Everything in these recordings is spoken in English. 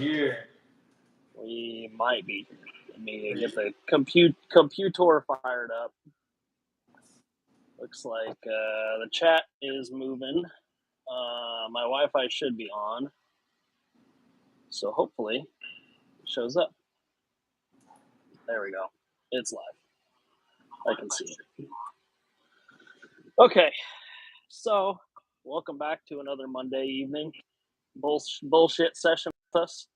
Here. We might be. Let me get the computer fired up. Looks like the chat is moving. My Wi-Fi should be on. So hopefully it shows up. There we go. It's live. I can see it. Okay. So welcome back to another Monday evening bullshit session with us.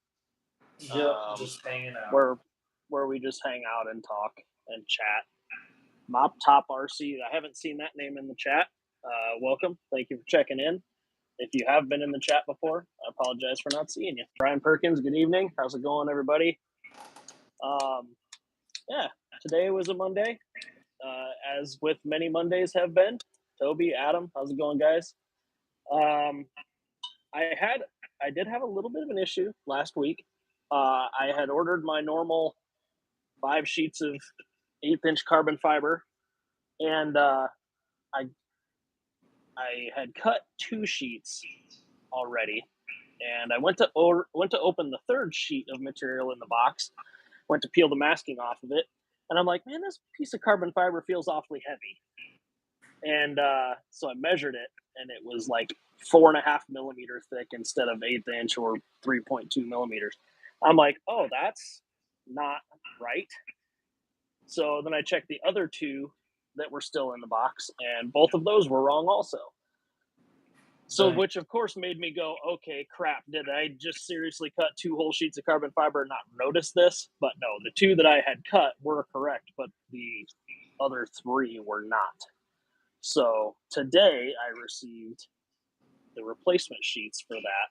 Yep, just hanging out. Where we just hang out and talk and chat. Mop Top RC. I haven't seen that name in the chat. Welcome. Thank you for checking in. If you have been in the chat before, I apologize for not seeing you. Brian Perkins, good evening. How's it going, everybody? Yeah, today was a Monday, as with many Mondays have been. Toby, Adam, how's it going, guys? I did have a little bit of an issue last week. I had ordered my normal 5 sheets of 1/8-inch carbon fiber, and I had cut 2 sheets already, and I went to open the 3rd sheet of material in the box, went to peel the masking off of it, and I'm like, man, this piece of carbon fiber feels awfully heavy. And so I measured it, and it was like 4.5 millimeter thick instead of 1/8 inch or 3.2 millimeters. I'm like, oh, that's not right. So then I checked the other 2 that were still in the box, and both of those were wrong also. So, which of course made me go, okay, crap, did I just seriously cut 2 whole sheets of carbon fiber and not notice this? But no, the 2 that I had cut were correct, but the other 3 were not. So today I received the replacement sheets for that.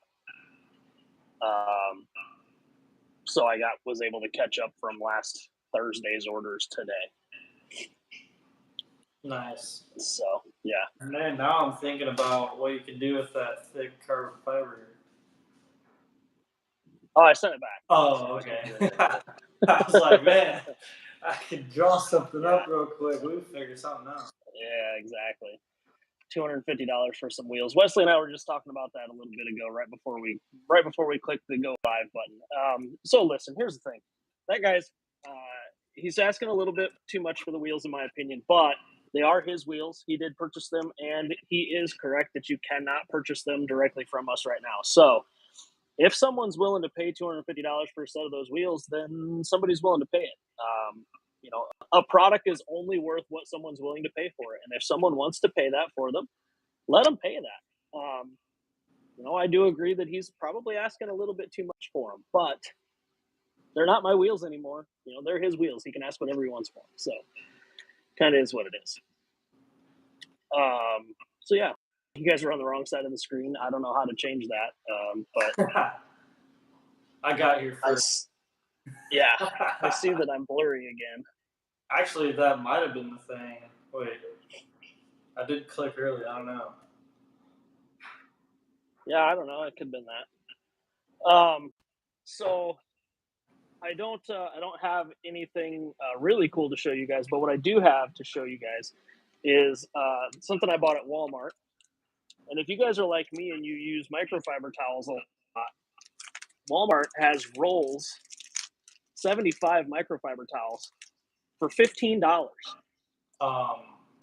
So I was able to catch up from last Thursday's orders today. Nice. So, yeah. And then now I'm thinking about what you can do with that thick carbon fiber. Oh, I sent it back. Oh, okay. I was like, man, I can draw something up real quick. We'll figure something out. Yeah, exactly. $250 for some wheels. Wesley and I were just talking about that a little bit ago, right before we clicked the go live button. So listen, here's the thing. That guy's he's asking a little bit too much for the wheels, in my opinion, but they are his wheels. He did purchase them, and he is correct that you cannot purchase them directly from us right now. So if someone's willing to pay $250 for a set of those wheels, then somebody's willing to pay it. A product is only worth what someone's willing to pay for it. And if someone wants to pay that for them, let them pay that. I do agree that he's probably asking a little bit too much for them, but they're not my wheels anymore. They're his wheels. He can ask whatever he wants for them. So kind of is what it is. So yeah, you guys are on the wrong side of the screen. I don't know how to change that. But I got here first. I see that I'm blurry again. Actually, that might have been the thing. Wait, I did click early. I don't know. Yeah, I don't know. It could have been that. So I don't have anything really cool to show you guys, but what I do have to show you guys is something I bought at Walmart. And if you guys are like me and you use microfiber towels a lot, Walmart has rolls, 75 microfiber towels for $15.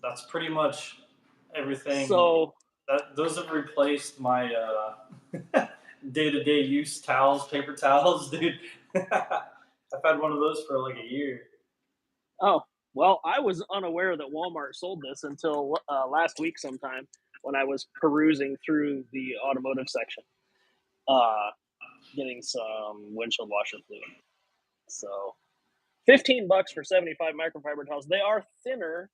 That's pretty much everything. So those have replaced my day-to-day use towels, paper towels, dude. I've had one of those for like a year. Oh, well, I was unaware that Walmart sold this until last week sometime when I was perusing through the automotive section, getting some windshield washer fluid. So $15 for 75 microfiber towels. They are thinner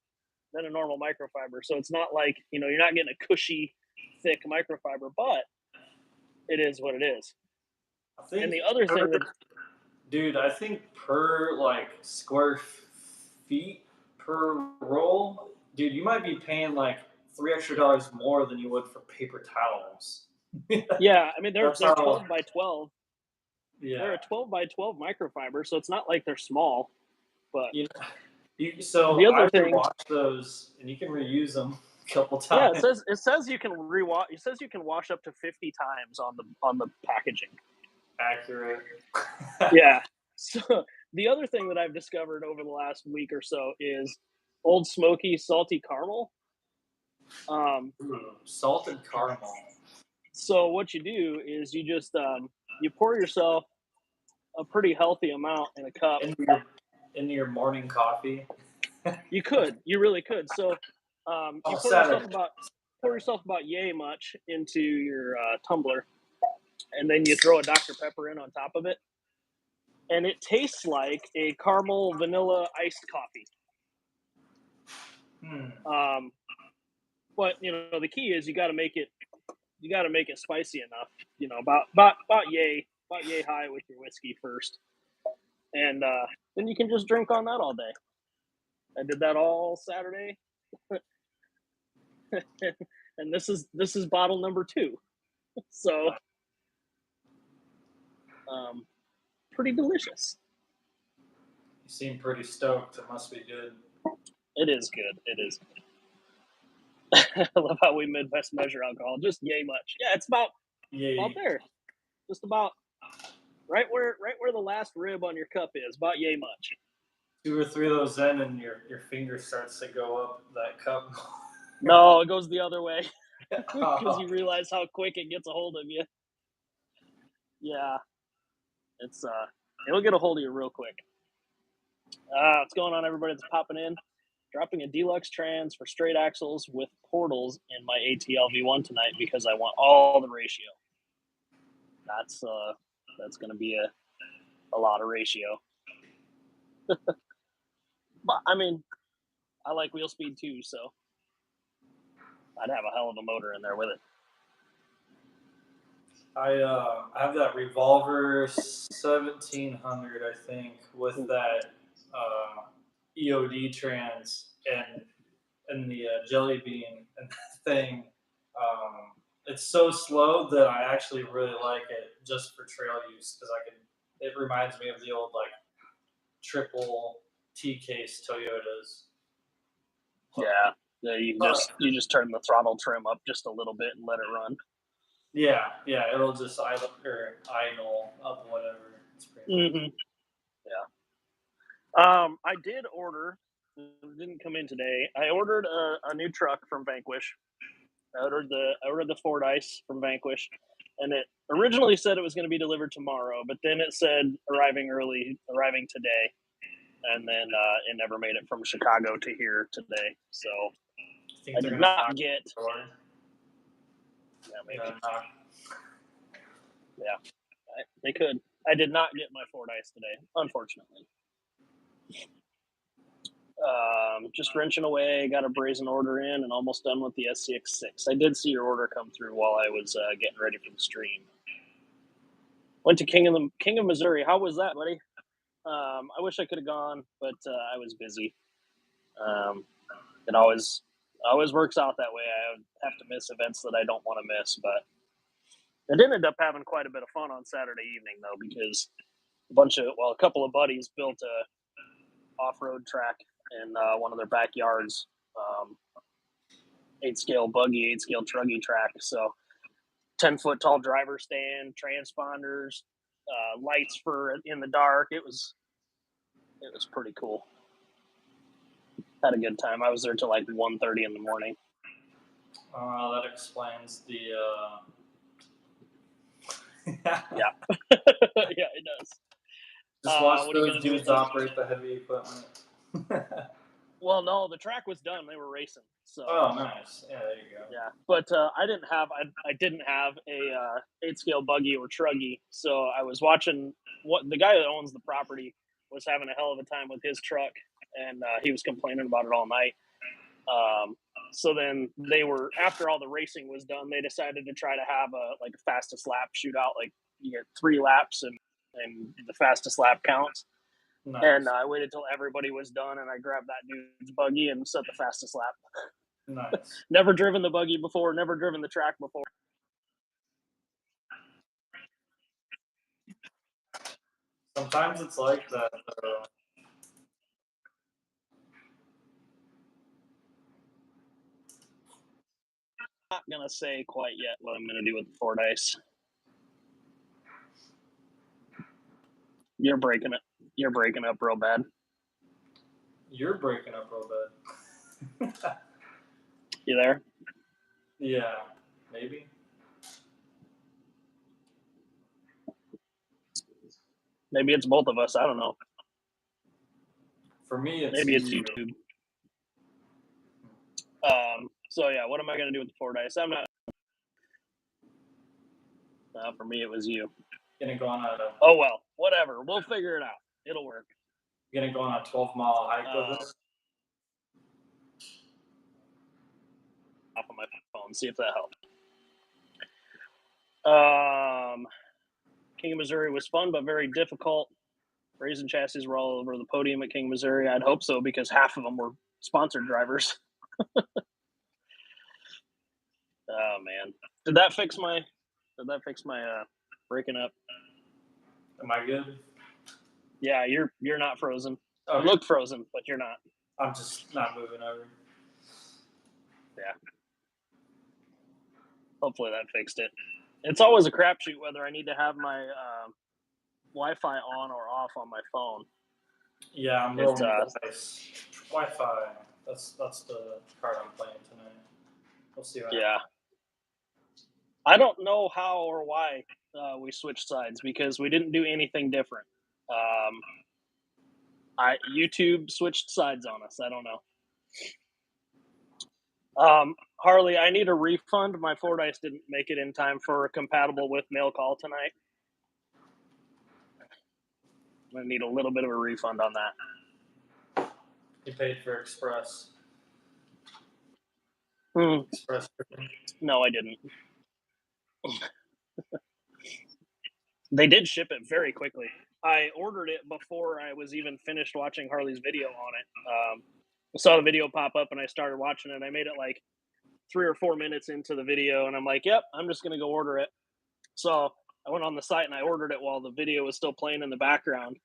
than a normal microfiber, so it's not like, you're not getting a cushy, thick microfiber, but it is what it is. And the other thing that... Dude, I think per, square feet per roll, dude, you might be paying, $3 extra more than you would for paper towels. Yeah, I mean, they're 12 by 12. Yeah. They're a 12 by 12 microfiber, so it's not like they're small, but... So the other I thing, wash those, and you can reuse them a couple times. Yeah, it says you can wash up to 50 times on the packaging. Accurate. Yeah. So the other thing that I've discovered over the last week or so is Old Smoky salty caramel. Ooh, salt and caramel. So what you do is you just you pour yourself a pretty healthy amount in a cup. Into your morning coffee. You really could. So you Oh, Saturday. pour yourself about yay much into your tumbler, and then you throw a Dr Pepper in on top of it, and it tastes like a caramel vanilla iced coffee. Hmm. But the key is you got to make it spicy enough. About yay high with your whiskey first, and then you can just drink on that all day. I did that all Saturday, and this is bottle number 2. So, pretty delicious. You seem pretty stoked. It must be good. It is good. It is. I love how we Midwest measure alcohol. Just yay much. Yeah, it's about Yeah. there. Just about right where the last rib on your cup is. About yay much. 2 or 3 of those in, and your finger starts to go up that cup. No, it goes the other way because you realize how quick it gets a hold of you. Yeah, it's it'll get a hold of you real quick. What's going on, everybody that's popping in? Dropping a deluxe trans for straight axles with portals in my ATL V1 tonight because I want all the ratio. That's going to be a lot of ratio. But I mean, I like wheel speed too, so I'd have a hell of a motor in there with it. I have that Revolver 1700, I think, with that EOD trans and the Jelly Bean and that thing. It's so slow that I actually really like it just for trail use because I can. It reminds me of the old like triple T case Toyotas. Yeah, you just turn the throttle trim up just a little bit and let it run. Yeah, it'll just idle up whatever. It's pretty Mm-hmm. Yeah. I did order. It didn't come in today. I ordered a new truck from Vanquish. I ordered the Ford Ice from Vanquish, and it originally said it was going to be delivered tomorrow, but then it said arriving today, and then it never made it from Chicago to here today. So I did not get. Yeah, maybe. Yeah, they could. I did not get my Ford Ice today, unfortunately. Just wrenching away. Got a brazen order in, and almost done with the SCX6. I did see your order come through while I was getting ready for the stream. Went to King of Missouri. How was that, buddy? I wish I could have gone, but I was busy. It always works out that way. I would have to miss events that I don't want to miss, but I did end up having quite a bit of fun on Saturday evening though, because a couple of buddies built a off-road track in one of their backyards, 8-scale buggy, 8-scale truggy track. So 10-foot tall driver stand, transponders, lights for in the dark. It was pretty cool. Had a good time. I was there till like 1:30 in the morning. That explains the. Yeah, yeah, it does. Just watch those dudes operate the heavy equipment. Well, no, the track was done. They were racing. So. Oh, nice. Yeah, there you go. Yeah, but I didn't have a 8-scale buggy or truggy, so I was watching what the guy that owns the property was having a hell of a time with his truck, and he was complaining about it all night. So then after all the racing was done, they decided to try to have a fastest lap shootout. Like you get 3 laps and the fastest lap counts. Nice. And I waited till everybody was done, and I grabbed that dude's buggy and set the fastest lap. Nice. Never driven the buggy before, never driven the track before. Sometimes it's like that. I'm not gonna say quite yet what I'm gonna do with the Ford Ice. You're breaking it. You're breaking up real bad. You're breaking up real bad. You there? Yeah, maybe. Maybe it's both of us. I don't know. For me, it's Maybe it's you. YouTube. So yeah, what am I gonna do with the Fordyce? I'm not. For me, it was you. Gonna go on a Oh well, whatever. We'll figure it out. It'll work. gonna go on a 12-mile hike with us. Off on my phone. See if that helps. King of Missouri was fun, but very difficult. Raisin chassis were all over the podium at King of Missouri. I'd hope so because half of them were sponsored drivers. Oh man, did that fix my breaking up? Am I good? Yeah, you're not frozen. Oh, You look frozen, but you're not. I'm just not moving over. Yeah. Hopefully that fixed it. It's always a crapshoot whether I need to have my Wi-Fi on or off on my phone. Yeah, I'm rolling the dice. Wi-Fi. That's the card I'm playing tonight. We'll see what happens. I don't know how or why we switched sides because we didn't do anything different. YouTube switched sides on us. I don't know. Harley, I need a refund. My Fordyce didn't make it in time for compatible with mail call tonight. I'm gonna need a little bit of a refund on that. You paid for Express. Express. No, I didn't. They did ship it very quickly. I ordered it before I was even finished watching Harley's video on it. I saw the video pop up and I started watching it. I made it like 3 or 4 minutes into the video and I'm like, yep, I'm just going to go order it. So I went on the site and I ordered it while the video was still playing in the background.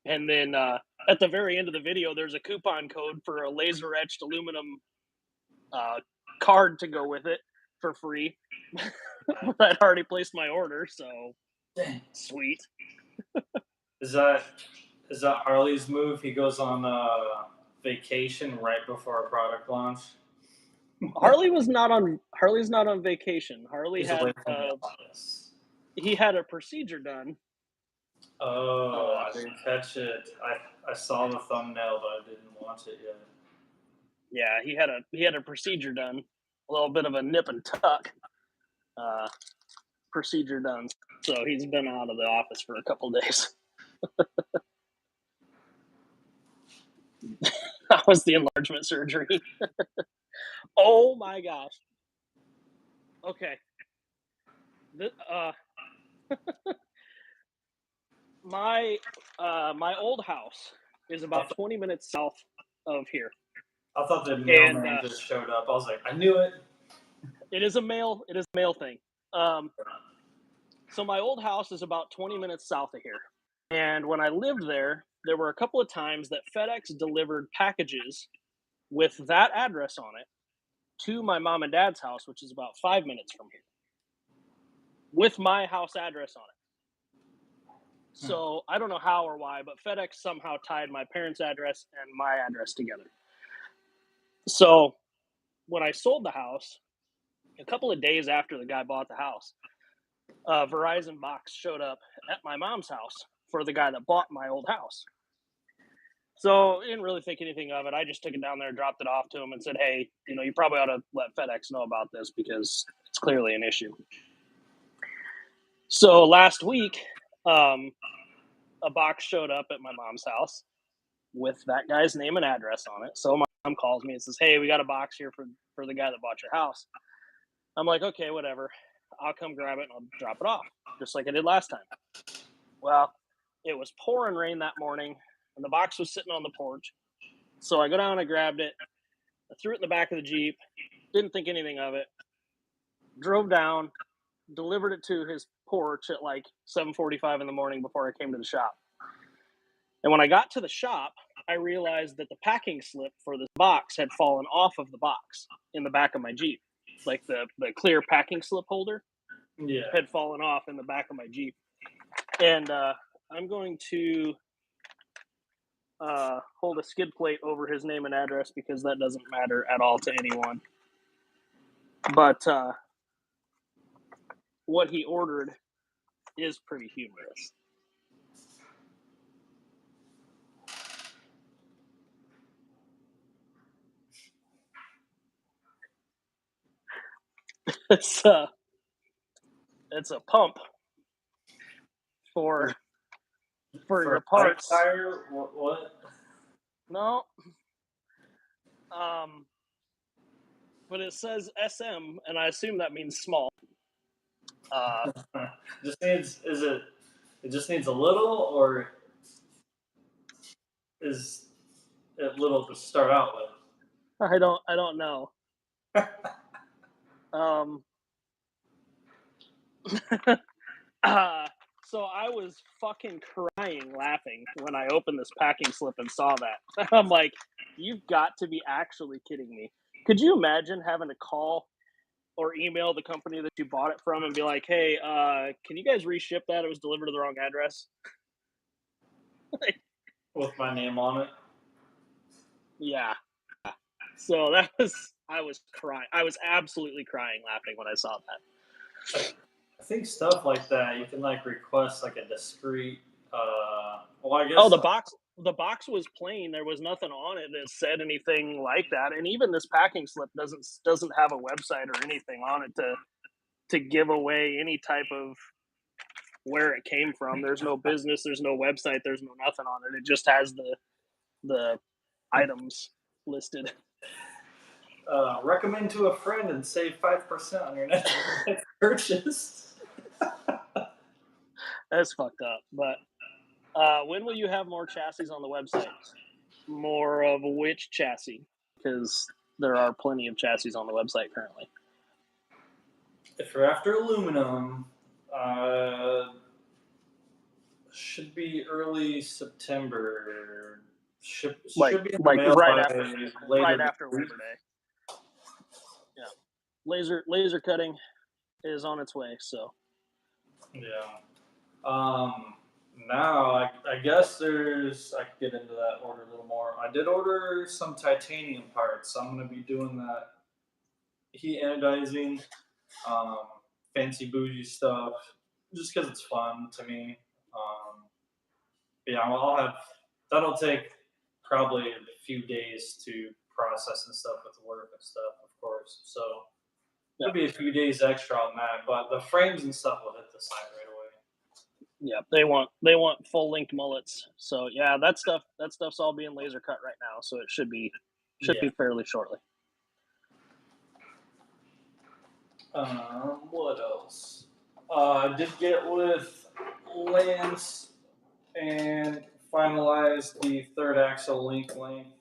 And then at the very end of the video, there's a coupon code for a laser etched aluminum card to go with it for free. I'd already placed my order, so dang, sweet. Is that Harley's move? He goes on vacation right before a product launch. Harley's not on vacation. Harley He's had away from the office. He had a procedure done. Oh, I didn't catch it. I saw the thumbnail, but I didn't watch it yet. Yeah, he had a procedure done. A little bit of a nip and tuck procedure done. So he's been out of the office for a couple days. That was the enlargement surgery. Oh my gosh. Okay. My old house is about 20 minutes south of here. I thought the mailman just showed up. I was like, I knew it. It is a mail thing. So my old house is about 20 minutes south of here. And when I lived there, there were a couple of times that FedEx delivered packages with that address on it to my mom and dad's house, which is about 5 minutes from here, with my house address on it. So I don't know how or why, but FedEx somehow tied my parents' address and my address together. So when I sold the house, a couple of days after the guy bought the house, a Verizon box showed up at my mom's house for the guy that bought my old house. So I didn't really think anything of it. I just took it down there, dropped it off to him and said, hey, you probably ought to let FedEx know about this because it's clearly an issue. So last week, a box showed up at my mom's house with that guy's name and address on it. So my mom calls me and says, hey, we got a box here for the guy that bought your house. I'm like, okay, whatever. I'll come grab it and I'll drop it off, just like I did last time. Well, it was pouring rain that morning, and the box was sitting on the porch. So I go down and I grabbed it. I threw it in the back of the Jeep. Didn't think anything of it. Drove down, delivered it to his porch at like 7:45 in the morning before I came to the shop. And when I got to the shop, I realized that the packing slip for this box had fallen off of the box in the back of my Jeep. Like the clear packing slip holder had fallen off in the back of my Jeep. And I'm going to hold a skid plate over his name and address because that doesn't matter at all to anyone. But what he ordered is pretty humorous. It's a pump for your parts. Tire? What? No. But it says SM, and I assume that means small. It just needs a little, or is it little to start out with? I don't know. So I was fucking crying laughing when I opened this packing slip and saw that. I'm like, you've got to be actually kidding me. Could you imagine having to call or email the company that you bought it from and be like, hey, can you guys reship that? It was delivered to the wrong address. With my name on it? Yeah. So I was crying. I was absolutely crying laughing when I saw that. I think stuff like that, you can like request like a discrete, well, I guess. Oh, the box was plain. There was nothing on it that said anything like that. And even this packing slip doesn't have a website or anything on it to give away any type of where it came from. There's no business, there's no website, there's no nothing on it. It just has the items listed. Recommend to a friend and save 5% on your next purchase. That's fucked up. But when will you have more chassis on the website? More of which chassis? Because there are plenty of chassis on the website currently. If you're after aluminum, should be early September. Should be in the mail right by after Labor Day. Yeah, laser cutting is on its way. So yeah. Now I guess I could get into that order a little more. I did order some titanium parts. So I'm gonna be doing that heat anodizing, fancy bougie stuff, just because it's fun to me. Yeah, that'll take probably a few days to process and stuff with work and stuff, of course. So there'll be a few days extra on that, but the frames and stuff will hit the site right away. Yeah, they want full length mullets. So yeah, that stuff's all being laser cut right now. So it should be fairly shortly. What else? I did get with Lance and finalized the third axle link length.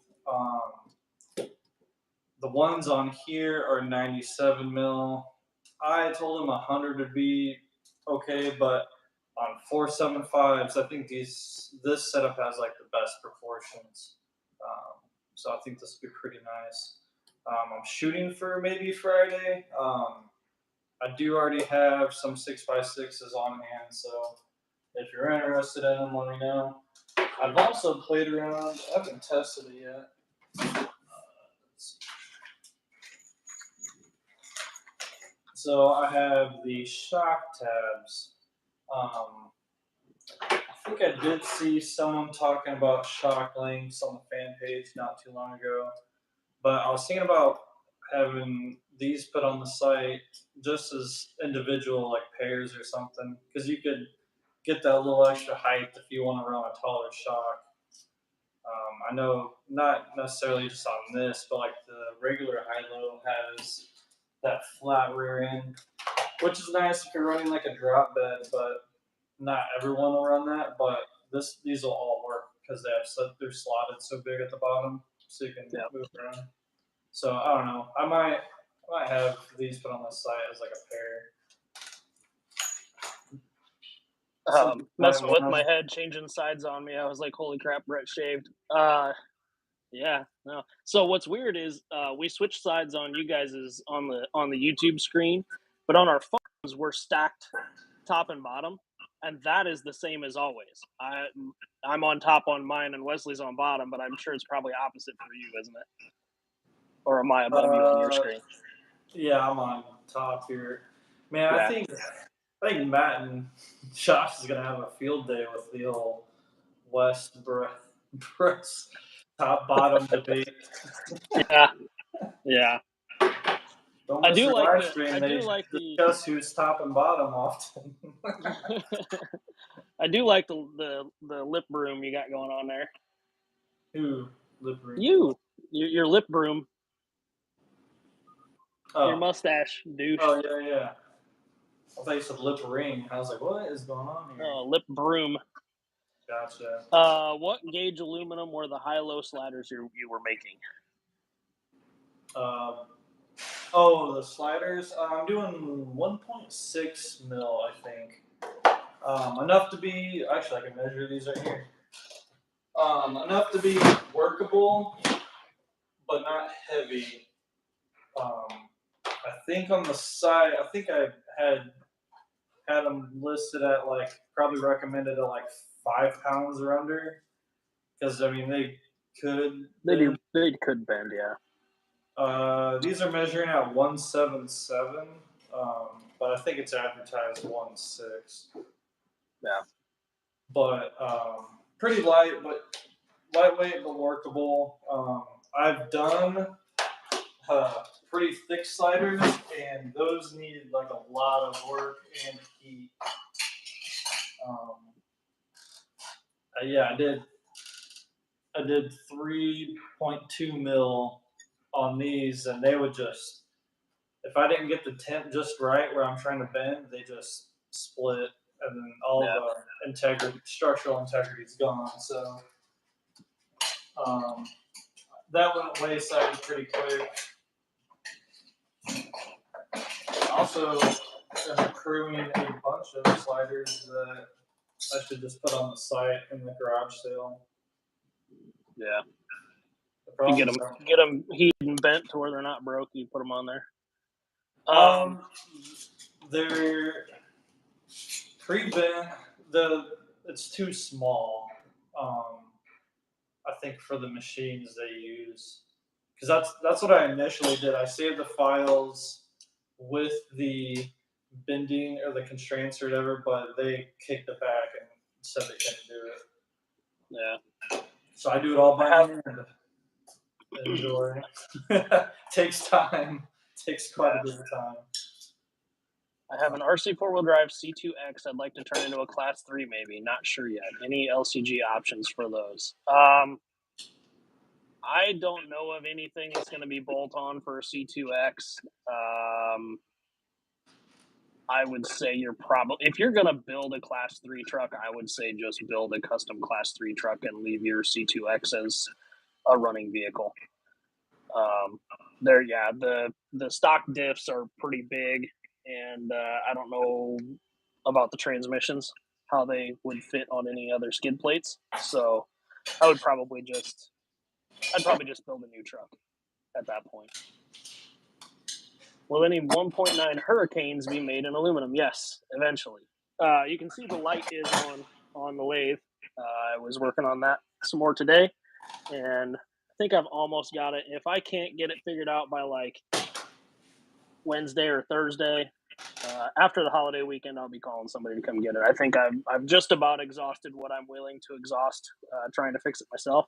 The ones on here are 97 mil. I told him 100 would be okay, but on 475s, I think this setup has like the best proportions. So I think this will be pretty nice. I'm shooting for maybe Friday. I do already have some 6x6s on hand, so if you're interested in them, let me know. I've also played around. I haven't tested it yet. So I have the shock tabs. I think I did see someone talking about shock links on the fan page not too long ago, but I was thinking about having these put on the site just as individual like pairs or something, because you could get that little extra height if you want to run a taller shock. I know not necessarily just on this, but like the regular high-low has that flat rear end, which is nice if you're running like a drop bed, but not everyone will run that. But these will all work because they're slotted so big at the bottom, so you can move around. So I don't know. I might have these put on the site as like a pair. Messing with my head, changing sides on me. I was like, "Holy crap, Brett shaved." Yeah, no. So what's weird is we switched sides on you guys' on the YouTube screen, but on our phones we're stacked top and bottom. and that is the same as always. I'm on top on mine, and Wesley's on bottom, but I'm sure it's probably opposite for you, isn't it? Or am I above you on your screen? Yeah, I'm on top here. Man, Yeah. I think Matt and Josh is gonna have a field day with the old West breast top bottom debate. Yeah. Don't I miss do their like live the. stream. I They do like the. discuss who's top and bottom often. I do like the lip broom you got going on there. Who lip ring? Your lip broom, your Oh, mustache douche. oh yeah. I thought you said lip ring. I was like, what is going on here? Lip broom. Gotcha. What gauge aluminum were the high-low sliders you were making? Oh, the sliders. I'm doing 1.6 mil, I think. Enough to be. Actually, I can measure these right here. Enough to be workable, but not heavy. I think on the side, I think I had them listed at like probably recommended at like 5 pounds or under, because I mean they could. They could bend, yeah. These are measuring at 177, but I think it's advertised 1.6. Yeah. But pretty lightweight but workable. I've done pretty thick sliders, and those needed like a lot of work and heat. Yeah, I did 3.2 mil on these, and they would just, if I didn't get the temp just right where I'm trying to bend, they just split, and then all the structural integrity is gone. So that went wayside pretty quick. Also, I'm accruing a bunch of sliders that I should just put on the site in the garage sale. Yeah. You get them heated and bent to where they're not broke. You put them on there. They're pre-bent. It's too small. I think for the machines they use, because that's what I initially did. I saved the files with the bending or the constraints or whatever, but they kicked it back and said they couldn't do it. Yeah. So I do it all by hand. Enjoy. Takes time. Takes quite a bit of time. I have an RC four-wheel drive C2X I'd like to turn into a Class 3 maybe. Not sure yet. Any LCG options for those? I don't know of anything that's going to be bolt-on for a C2X. I would say if you're going to build a Class 3 truck, I would say just build a custom Class 3 truck and leave your C2X as a running vehicle. The stock diffs are pretty big, and I don't know about the transmissions, how they would fit on any other skid plates. So I'd probably just build a new truck at that point. Will any 1.9 Hurricanes be made in aluminum? Yes, eventually. You can see the light is on the lathe. I was working on that some more today, and I think I've almost got it. If I can't get it figured out by like Wednesday or Thursday, after the holiday weekend, I'll be calling somebody to come get it. I think I've just about exhausted what I'm willing to exhaust trying to fix it myself.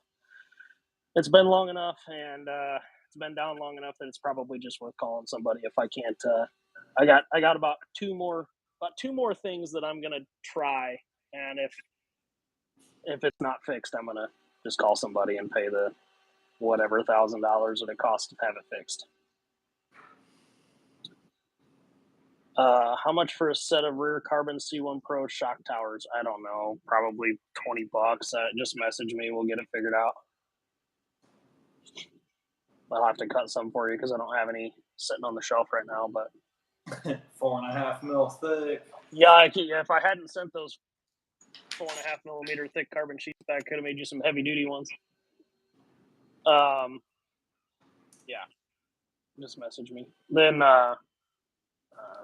It's been long enough, and it's been down long enough that it's probably just worth calling somebody if I can't. I got about two more things that I'm gonna try, and if it's not fixed, I'm gonna just call somebody and pay the whatever $1,000 that it costs to have it fixed. How much for a set of rear carbon C1 Pro shock towers? I don't know. Probably $20. Just message me. We'll get it figured out. I'll have to cut some for you because I don't have any sitting on the shelf right now. But 4.5 mil thick. Yeah, if I hadn't sent those 4.5 millimeter thick carbon sheets back, could have made you some heavy duty ones. Yeah. Just message me. Then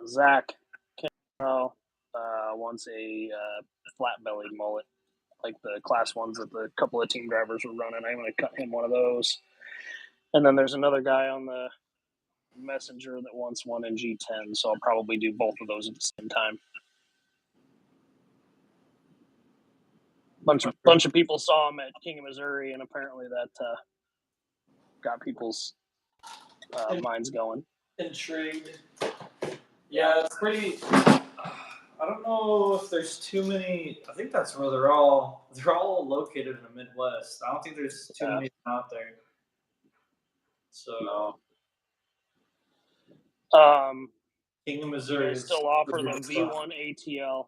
Zach, wants a flat-bellied mullet, like the class ones that the couple of team drivers were running. I'm going to cut him one of those. And then there's another guy on the messenger that wants one in G10, so I'll probably do both of those at the same time. Bunch of people saw him at King of Missouri, and apparently that got people's minds going. Intrigued. Yeah, it's pretty. I don't know if there's too many. I think that's where they're all located in the Midwest. I don't think there's too many out there. So. King of Missouri still offer the V1 ATL.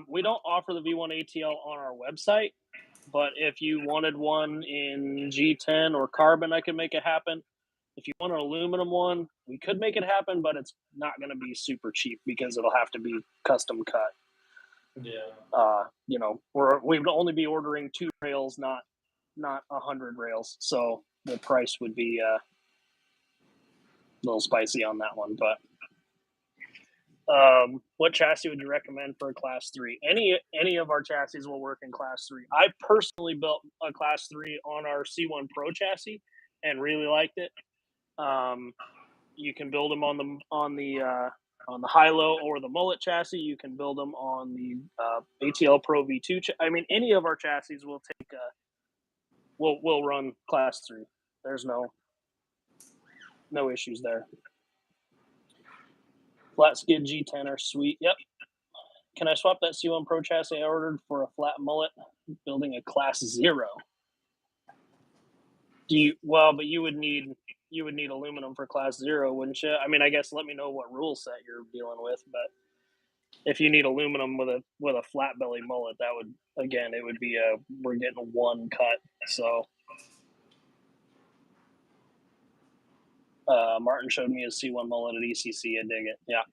We don't offer the V1 ATL on our website, but if you wanted one in G10 or carbon, I could make it happen. If you want an aluminum one, we could make it happen, but it's not going to be super cheap because it'll have to be custom cut. Yeah. We would only be ordering 2 rails, not 100 rails. So the price would be a little spicy on that one. But what chassis would you recommend for a Class 3? Any of our chassis will work in Class 3. I personally built a Class 3 on our C1 Pro chassis and really liked it. You can build them on the high-low or the mullet chassis. You can build them on the ATL Pro V2. Any of our chassis will take will run Class 3. There's no issues there. Flat skid G10 are sweet. Yep. Can I swap that C1 Pro chassis I ordered for a flat mullet? Building a Class 0. But you would need aluminum for Class 0, wouldn't you? I guess let me know what rule set you're dealing with, but if you need aluminum with a flat belly mullet, that would, again, it would be we're getting one cut. So Martin showed me his C1 mullet at ECC. I dig it. Yeah.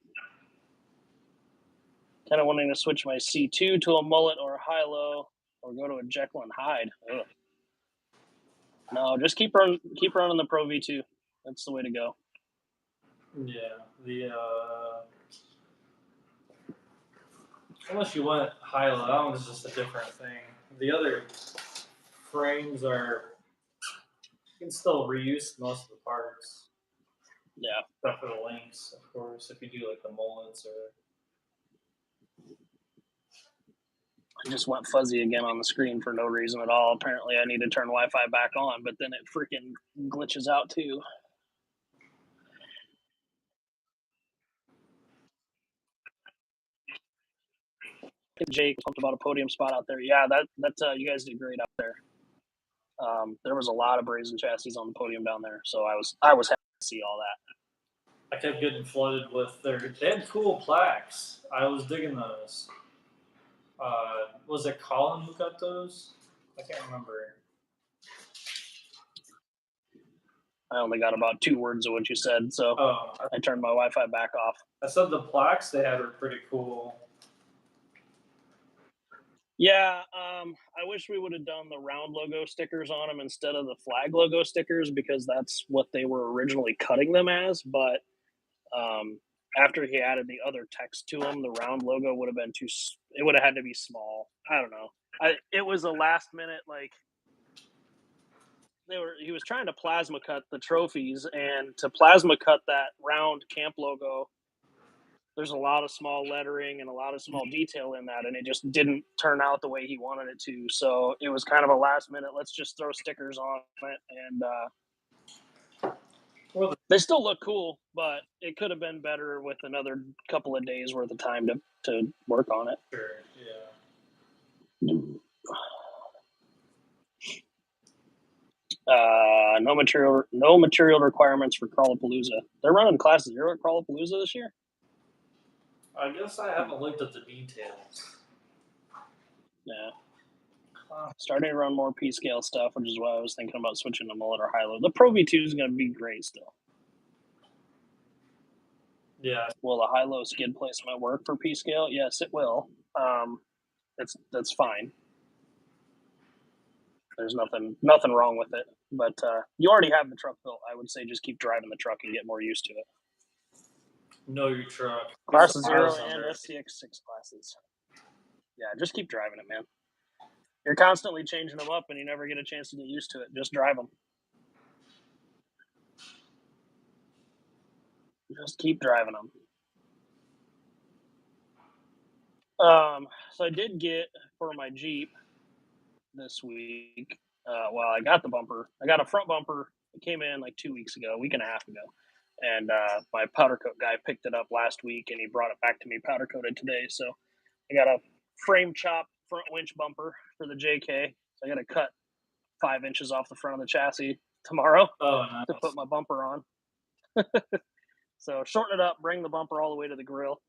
Kind of wanting to switch my C2 to a mullet or a high-low, or go to a Jekyll and Hyde. Ugh. No, just keep running the Pro V2. That's the way to go. Yeah, unless you went high-low, that one's just a different thing. The other frames you can still reuse most of the parts. Yeah. Except for the links, of course, if you do like the mullets or. I just went fuzzy again on the screen for no reason at all. Apparently I need to turn Wi-Fi back on, but then it freaking glitches out too. Jake talked about a podium spot out there. Yeah, that's you guys did great out there. There was a lot of Brazen chassis on the podium down there, so I was happy to see all that. I kept getting flooded with they had cool plaques. I was digging those. Was it Colin who got those? I can't remember. I only got about 2 words of what you said, so I turned my Wi-Fi back off. I said the plaques they had were pretty cool. Yeah, I wish we would have done the round logo stickers on them instead of the flag logo stickers, because that's what they were originally cutting them as. But after he added the other text to them, the round logo would have been it would have had to be small. I don't know. It was a last minute, like, he was trying to plasma cut the trophies, and to plasma cut that round camp logo, there's a lot of small lettering and a lot of small detail in that, and it just didn't turn out the way he wanted it to. So it was kind of a last minute, let's just throw stickers on it, and they still look cool, but it could have been better with another couple of days worth of time to work on it. Sure, yeah. No material requirements for Crawlapalooza. They're running Class 0 at Crawlapalooza this year? I guess I haven't looked at the details. Yeah. Starting to run more P-scale stuff, which is why I was thinking about switching to mullet or high-low. The Pro V2 is going to be great still. Yeah. Will the high-low skid placement work for P-scale? Yes, it will. That's fine. There's nothing wrong with it. But you already have the truck built. I would say just keep driving the truck and get more used to it. know your truck. Class Put some 0 miles and under it. SCX6 classes. Yeah, just keep driving it, man. You're constantly changing them up, and you never get a chance to get used to it. Just drive them. Just keep driving them. So I did get for my Jeep this week. Well, I got the bumper. I got a front bumper. It came in like 2 weeks ago, a week and a half ago. And my powder coat guy picked it up last week, and he brought it back to me powder coated today. So I got a frame chop front winch bumper for the JK. So I got to cut 5 inches off the front of the chassis tomorrow Oh, to put my bumper on. So shorten it up, bring the bumper all the way to the grill.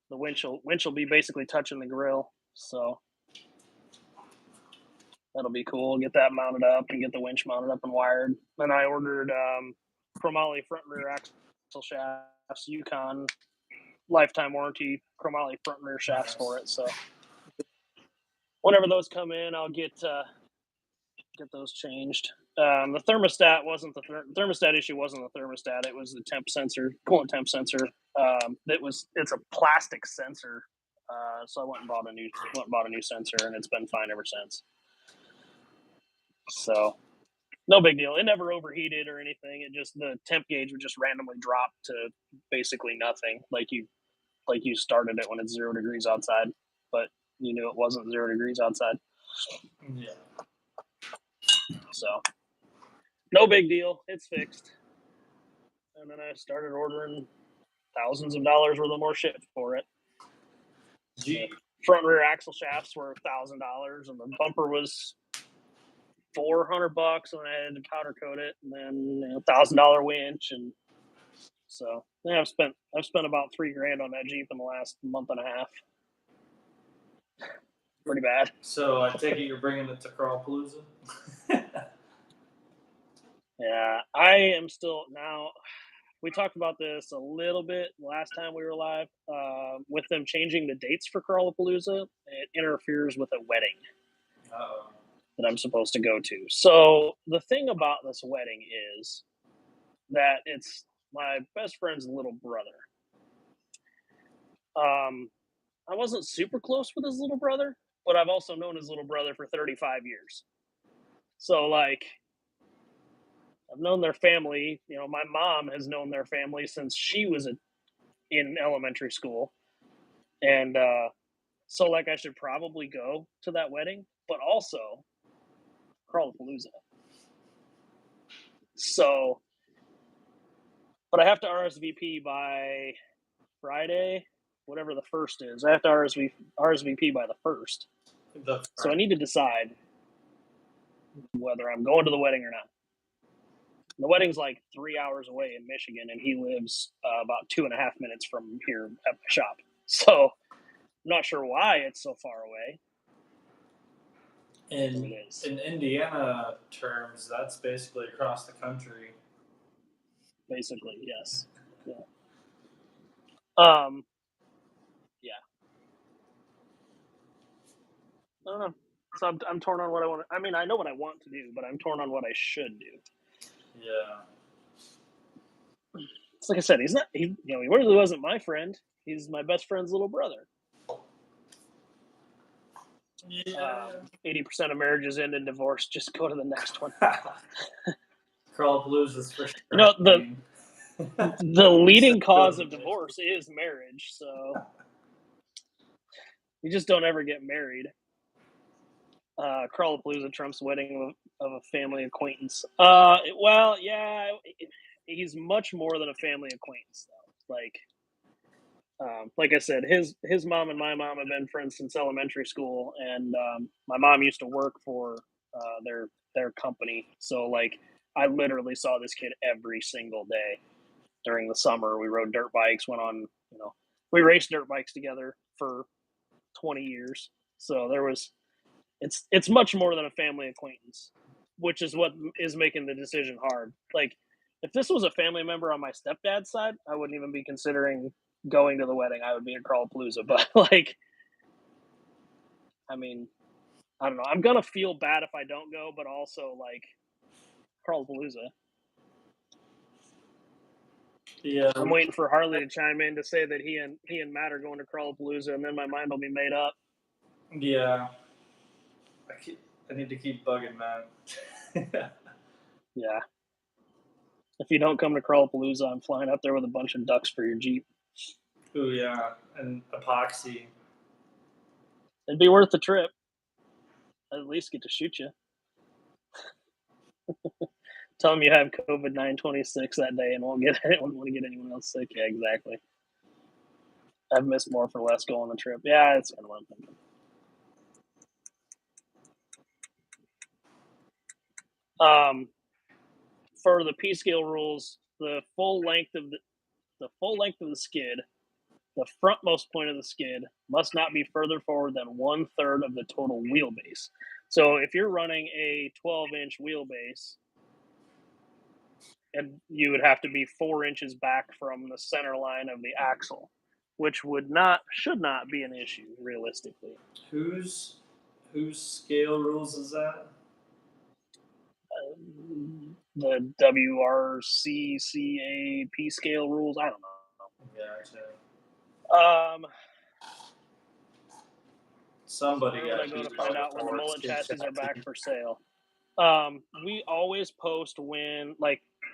The winch will be basically touching the grill. So that'll be cool. Get that mounted up and get the winch mounted up and wired. Then I ordered chromoly front and rear axle shafts, Yukon lifetime warranty chromoly front and rear shafts for it. So whenever those come in, I'll get those changed. The thermostat wasn't the thermostat issue. Wasn't the thermostat. It was the temp sensor, coolant temp sensor. It's a plastic sensor. So I went and bought a new sensor, and it's been fine ever since. So no big deal. It never overheated or anything. It just, the temp gauge would just randomly drop to basically nothing. Like you started it when it's 0 degrees outside, but you knew it wasn't 0 degrees outside. Yeah. So no big deal. It's fixed. And then I started ordering thousands of dollars worth of more shit for it. Jeep. Front and rear axle shafts were $1,000, and the bumper was $400, and I had to powder coat it, and then $1,000 winch, and so yeah, I've spent about $3,000 on that Jeep in the last month and a half. Pretty bad. So I take it you're bringing it to Crawlapalooza? Yeah, I am still now. We talked about this a little bit last time we were live. With them changing the dates for Crawlapalooza, it interferes with a wedding Uh-oh. that I'm supposed to go to. So the thing about this wedding is that it's my best friend's little brother. I wasn't super close with his little brother, but I've also known his little brother for 35 years. So like, I've known their family. My mom has known their family since she was in elementary school, and so like I should probably go to that wedding, but also Crawlapalooza. So, but I have to RSVP by Friday, whatever the first is. I have to RSVP by the first. So I need to decide whether I'm going to the wedding or not. The wedding's like 3 hours away in Michigan, and he lives about 2.5 minutes from here at my shop. So I'm not sure why it's so far away. In Indiana terms, that's basically across the country. Basically, yes. Yeah. Yeah. I don't know. So I'm torn on what I want. I mean, I know what I want to do, but I'm torn on what I should do. Yeah. It's like I said, he really wasn't my friend. He's my best friend's little brother. Yeah. 80% of marriages end in divorce. Just go to the next one. Crawlapalooza's for sure. The leading cause of divorce is marriage, so you just don't ever get married. Crawlapalooza trumps wedding of a family acquaintance. Well, yeah, he's much more than a family acquaintance, though. Like I said, his mom and my mom have been friends since elementary school, and my mom used to work for their company. So like, I literally saw this kid every single day during the summer. We rode dirt bikes, we raced dirt bikes together for 20 years. So it's much more than a family acquaintance, which is what is making the decision hard. Like, if this was a family member on my stepdad's side, I wouldn't even be considering going to the wedding. I would be at Crawlapalooza. But like, I mean, I don't know. I'm gonna feel bad if I don't go, but also like, Crawlapalooza. Yeah, I'm waiting for Harley to chime in to say that he and Matt are going to Crawlapalooza, and then my mind will be made up. yeah. I need to keep bugging Matt. Yeah. If you don't come to Crawlapalooza, I'm flying up there with a bunch of ducks for your Jeep. Ooh, yeah, and epoxy. It'd be worth the trip. I'd at least get to shoot you. Tell them you have COVID 926 that day and won't want to get anyone else sick. Yeah, exactly. I've missed more for less go on the trip. Yeah, that's kind of what I'm thinking. For the P scale rules, the full length of the skid, the frontmost point of the skid must not be further forward than 1/3 of the total wheelbase. So if you're running a 12-inch wheelbase, and you would have to be 4 inches back from the center line of the axle, which should not be an issue realistically. Whose scale rules is that? The WRCCAP scale rules, I don't know. Gotcha. Where Somebody would I got go to beat find by out when the Ford mullet skid chassis are back chassis. for sale? We always post when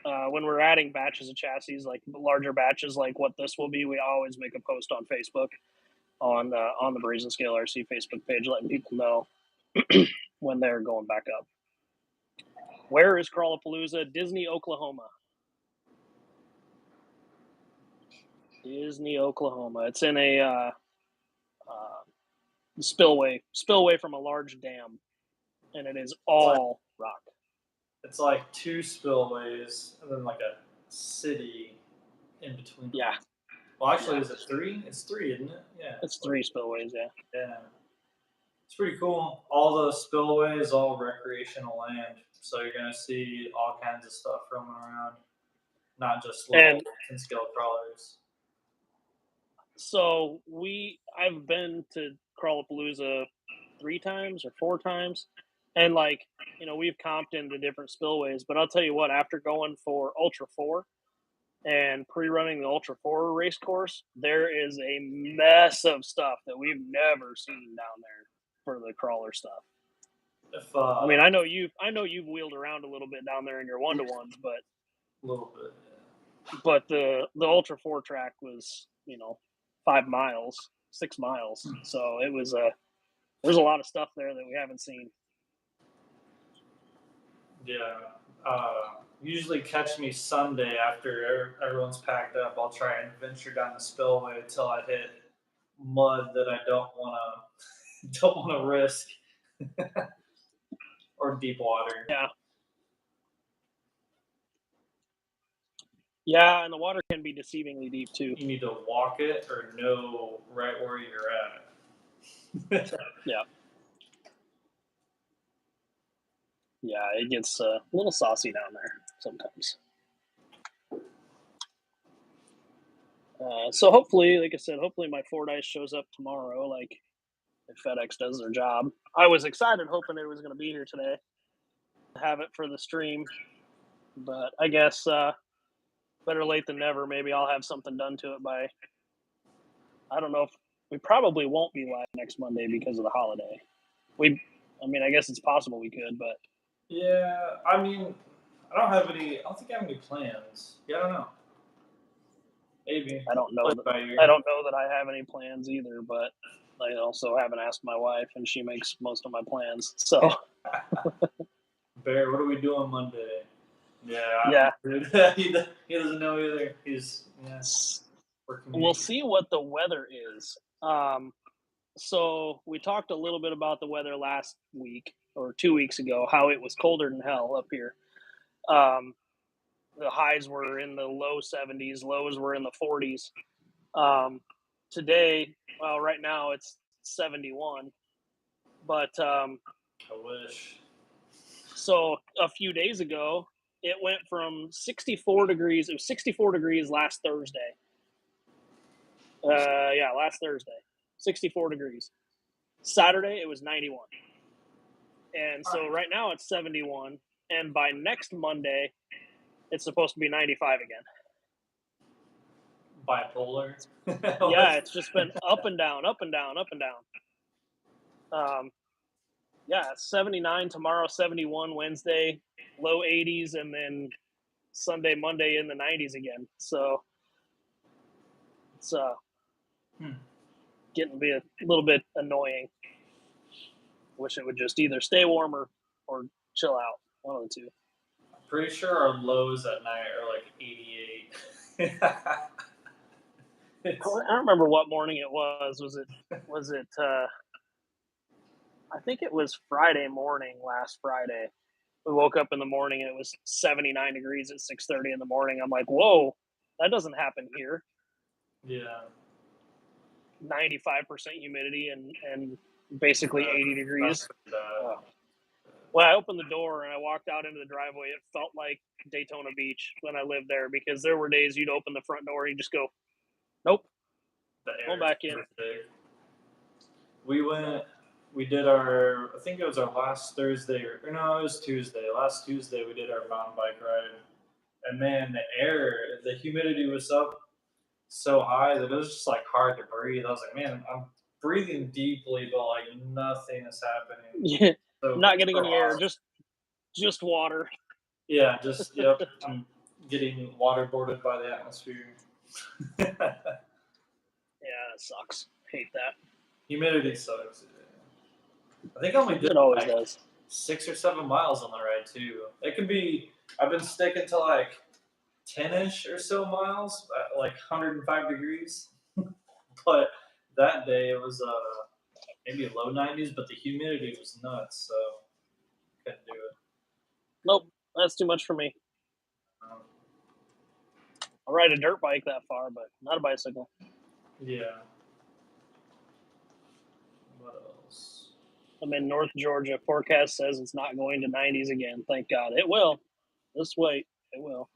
we're adding batches of chassis, like larger batches, like what this will be. We always make a post on Facebook on the Brazen Scale RC Facebook page, letting people know when they're going back up. Where is Crawlapalooza? Disney, Oklahoma. Disney, Oklahoma. It's in a spillway from a large dam, and it is all rock. It's like 2 spillways and then like a city in between. Yeah. Well, actually, is it 3? It's 3, isn't it? Yeah. It's 3 spillways. Yeah. Yeah. It's pretty cool. All the spillways, all recreational land. So you're gonna see all kinds of stuff roaming around, not just little 10-scale crawlers. So I've been to Crawlapalooza 3 times or 4 times, and we've comped into different spillways. But I'll tell you what, after going for Ultra 4 and pre-running the Ultra 4 race course, there is a mess of stuff that we've never seen down there for the crawler stuff. I mean, I know you've wheeled around a little bit down there in your 1-to-1s, but a little bit. Yeah. But the Ultra 4 track was 5 miles, 6 miles, so it was there's a lot of stuff there that we haven't seen. Yeah. Usually catch me Sunday after everyone's packed up. I'll try and venture down the spillway until I hit mud that I don't want to risk, or deep water. Yeah, and the water can be deceivingly deep too. You need to walk it or know right where you're at. Yeah. Yeah, it gets a little saucy down there sometimes. So hopefully, like I said, hopefully my Ford Ice shows up tomorrow, like if FedEx does their job. I was excited hoping it was going to be here today, have it for the stream, but I guess better late than never. Maybe I'll have something done to it by, I don't know, if we probably won't be live next Monday because of the holiday. I guess it's possible we could, but yeah, I mean, I don't think I have any plans. Yeah, I don't know. Maybe. I don't know that I have any plans either, but I also haven't asked my wife, and she makes most of my plans. So, Bear, what are we doing Monday? Yeah. He doesn't know either. We'll see what the weather is. So we talked a little bit about the weather last week or 2 weeks ago, how it was colder than hell up here. The highs were in the low 70s, lows were in the 40s. Today, well, right now it's 71, but I wish. So a few days ago, it went from 64 degrees. It was 64 degrees last Thursday. Last Thursday, 64 degrees. Saturday, it was 91. And so right now it's 71. And by next Monday, it's supposed to be 95 again. bipolar. Yeah, it's just been up and down, up and down, up and down. Yeah, 79 tomorrow, 71 Wednesday, low 80s, and then Sunday, Monday in the 90s again. So it's getting to be a little bit annoying. Wish it would just either stay warmer or chill out. One of the two. Pretty sure our lows at night are like 88. I don't remember what morning it was. Was it I think it was Friday morning, last Friday. We woke up in the morning and it was 79 degrees at 6:30 in the morning. I'm like, "Whoa, that doesn't happen here." Yeah. 95% humidity and basically 80 degrees. That. When I opened the door and I walked out into the driveway, it felt like Daytona Beach when I lived there, because there were days you'd open the front door and you just go, "Nope, The going air back in." We did our, I think it was our last Thursday, or no, it was Tuesday. Last Tuesday, we did our mountain bike ride. And man, the humidity was up so high that it was just like hard to breathe. I was like, man, I'm breathing deeply, but like nothing is happening. Yeah, So not getting any air, hot. just water. Yeah, just yep. I'm getting waterboarded by the atmosphere. Yeah, that sucks. Hate that. Humidity sucks. I think I only did It always like does. 6 or 7 miles on the ride too. It can be. I've been sticking to like 10ish or so miles, at like 105 degrees. But that day it was maybe low 90s, but the humidity was nuts, so couldn't do it. Nope, that's too much for me. Um, I'll ride a dirt bike that far, but not a bicycle. yeah. What else? I'm in North Georgia. Forecast says it's not going to 90s again. Thank God. It will. Just wait. It will.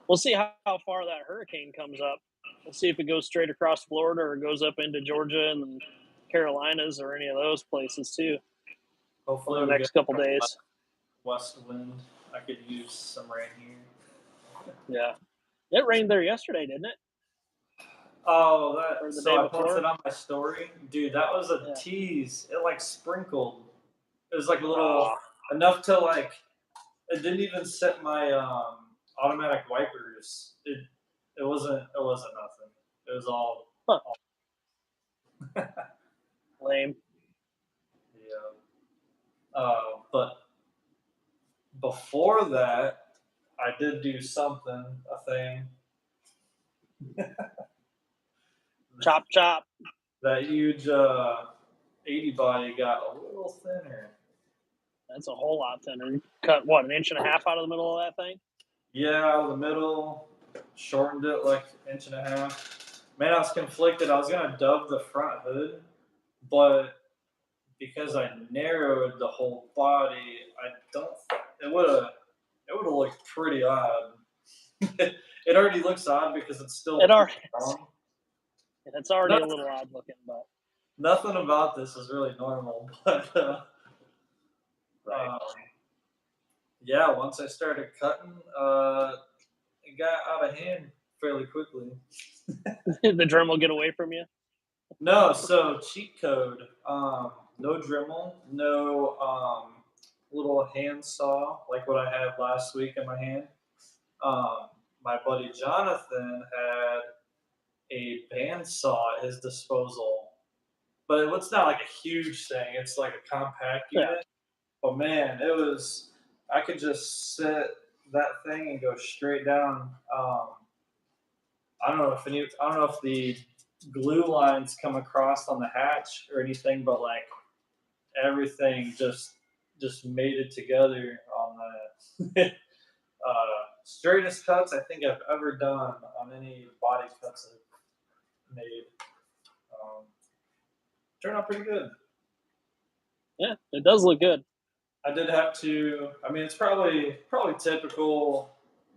We'll see how far that hurricane comes up. We'll see if it goes straight across Florida or goes up into Georgia and Carolinas or any of those places too. Hopefully, In the we next get couple days. west wind. I could use some rain here. Yeah. It rained there yesterday, didn't it? Oh, Or that the so day I before? posted on my story, dude. That was a Yeah. tease. It like sprinkled. It was like a little Oh, enough to like. It didn't even set my automatic wipers. It wasn't. It wasn't nothing. It was all. Huh. all lame. yeah. But before that, I did do something. A thing. Chop, chop. That huge 80 body got a little thinner. That's a whole lot thinner. You cut, what, an inch and a half out of the middle of that thing? Yeah, out of the middle, shortened it like an inch and a half. Man, I was conflicted. I was gonna dub the front hood, but because I narrowed the whole body, I don't. It would have looked pretty odd. It already looks odd because it's still wrong. It's already a little odd looking, but Nothing about this is really normal, but right. Yeah, once I started cutting, it got out of hand fairly quickly. The Dremel will get away from you. No, so cheat code. No Dremel, no little hand saw like what I had last week in my hand. My buddy Jonathan had a bandsaw at his disposal, but it's not like a huge thing. It's like a compact unit. Yeah. But man, it was. I could just set that thing and go straight down. I don't know if the glue lines come across on the hatch or anything, but like everything just made it together on that. Straightest cuts I think I've ever done on any body cuts I've made. Turned out pretty good. Yeah, it does look good. I did have to. I mean, it's probably typical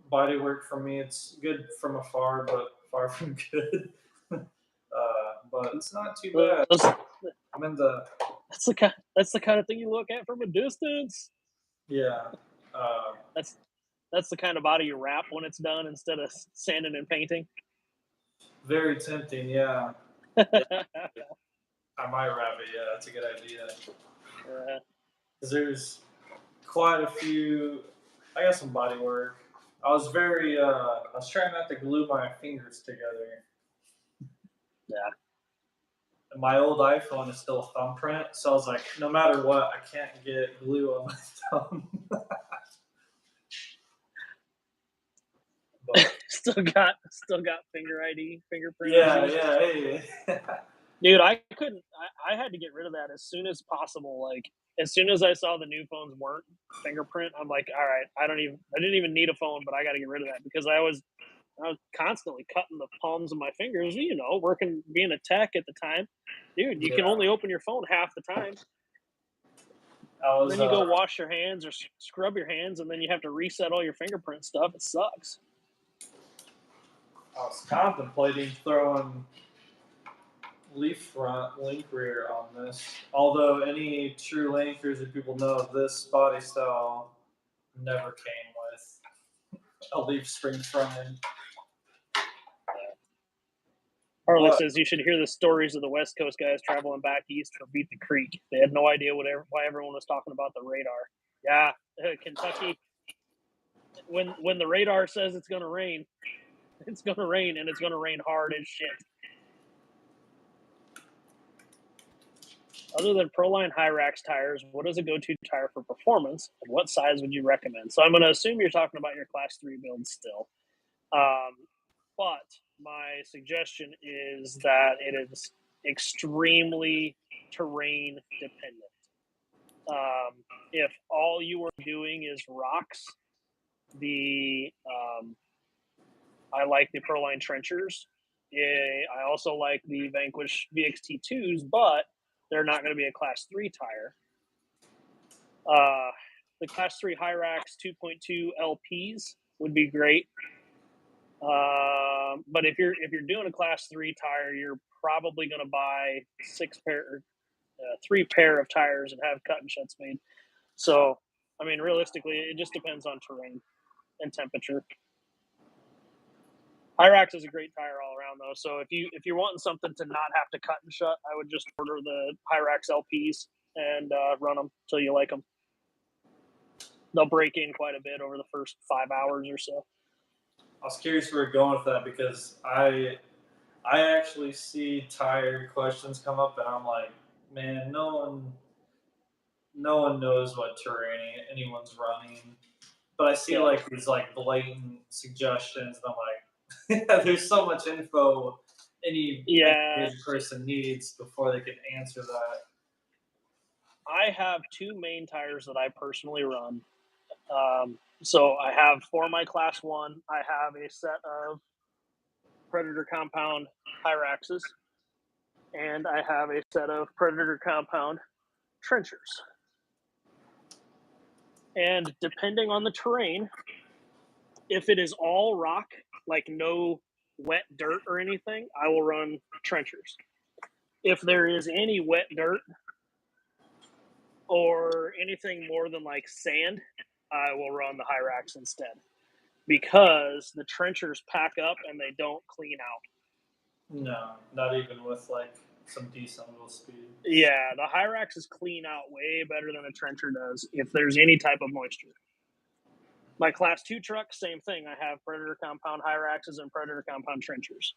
body work for me. It's good from afar, but far from good. But it's not too bad. I'm in the. That's the kind of thing you look at from a distance. Yeah. That's the kind of body you wrap when it's done instead of sanding and painting. Very tempting, yeah. Yeah, I might wrap it. Yeah, that's a good idea. Uh, Because there's quite a few. I got some body work. I was very. I was trying not to glue my fingers together. yeah. And my old iPhone is still a thumbprint, so I was like, no matter what, I can't get glue on my thumb. But still got finger ID, fingerprint yeah, ID. yeah, hey. Dude, I couldn't. I had to get rid of that as soon as possible. Like as soon as I saw the new phones weren't fingerprint, I'm like, all right, I didn't even need a phone, but I got to get rid of that because I was constantly cutting the palms of my fingers. You know, working being a tech at the time, dude. You can Yeah. only open your phone half the time. I was. Then you go wash your hands or scrub your hands, and then you have to reset all your fingerprint stuff. It sucks. I was contemplating throwing leaf front, link rear on this. Although any true linkers and people know this body style never came with a leaf spring front end. Harley But says you should hear the stories of the West Coast guys traveling back east for Beat the Creek. They had no idea why everyone was talking about the radar. Yeah, Kentucky. When the radar says it's going to rain, it's going to rain, and it's going to rain hard as shit. Other than Proline Hyrax tires, what is a go-to tire for performance, and what size would you recommend? So I'm going to assume you're talking about your Class 3 build still. But my suggestion is that it is extremely terrain dependent. If all you are doing is rocks, I like the Proline Trenchers. I also like the Vanquish VXT2s, but they're not going to be a Class 3 tire. The Class 3 Hyrax 2.2 LPs would be great. But if you're doing a Class 3 tire, you're probably going to buy 3 pair of tires and have cut and shuts made. So, I mean, realistically, it just depends on terrain and temperature. Hyrax is a great tire all around, though. So if you're wanting something to not have to cut and shut, I would just order the Hyrax LPs and run them till you like them. They'll break in quite a bit over the first 5 hours or so. I was curious where you're going with that because I actually see tire questions come up and I'm like, man, no one knows what terrain anyone's running. But I see like these like blatant suggestions and I'm like, yeah, there's so much info any person needs before they can answer that. I have 2 main tires that I personally run. So I have for my Class 1, I have a set of Predator Compound Hyraxes, and I have a set of Predator Compound Trenchers. And depending on the terrain, if it is all rock, like no wet dirt or anything, I will run Trenchers. If there is any wet dirt or anything more than like sand, I will run the Hyrax instead. Because the Trenchers pack up and they don't clean out. No, not even with like some decent wheel speed. Yeah, the Hyraxes clean out way better than a Trencher does if there's any type of moisture. My Class 2 truck, same thing. I have Predator Compound Hyraxes and Predator Compound Trenchers.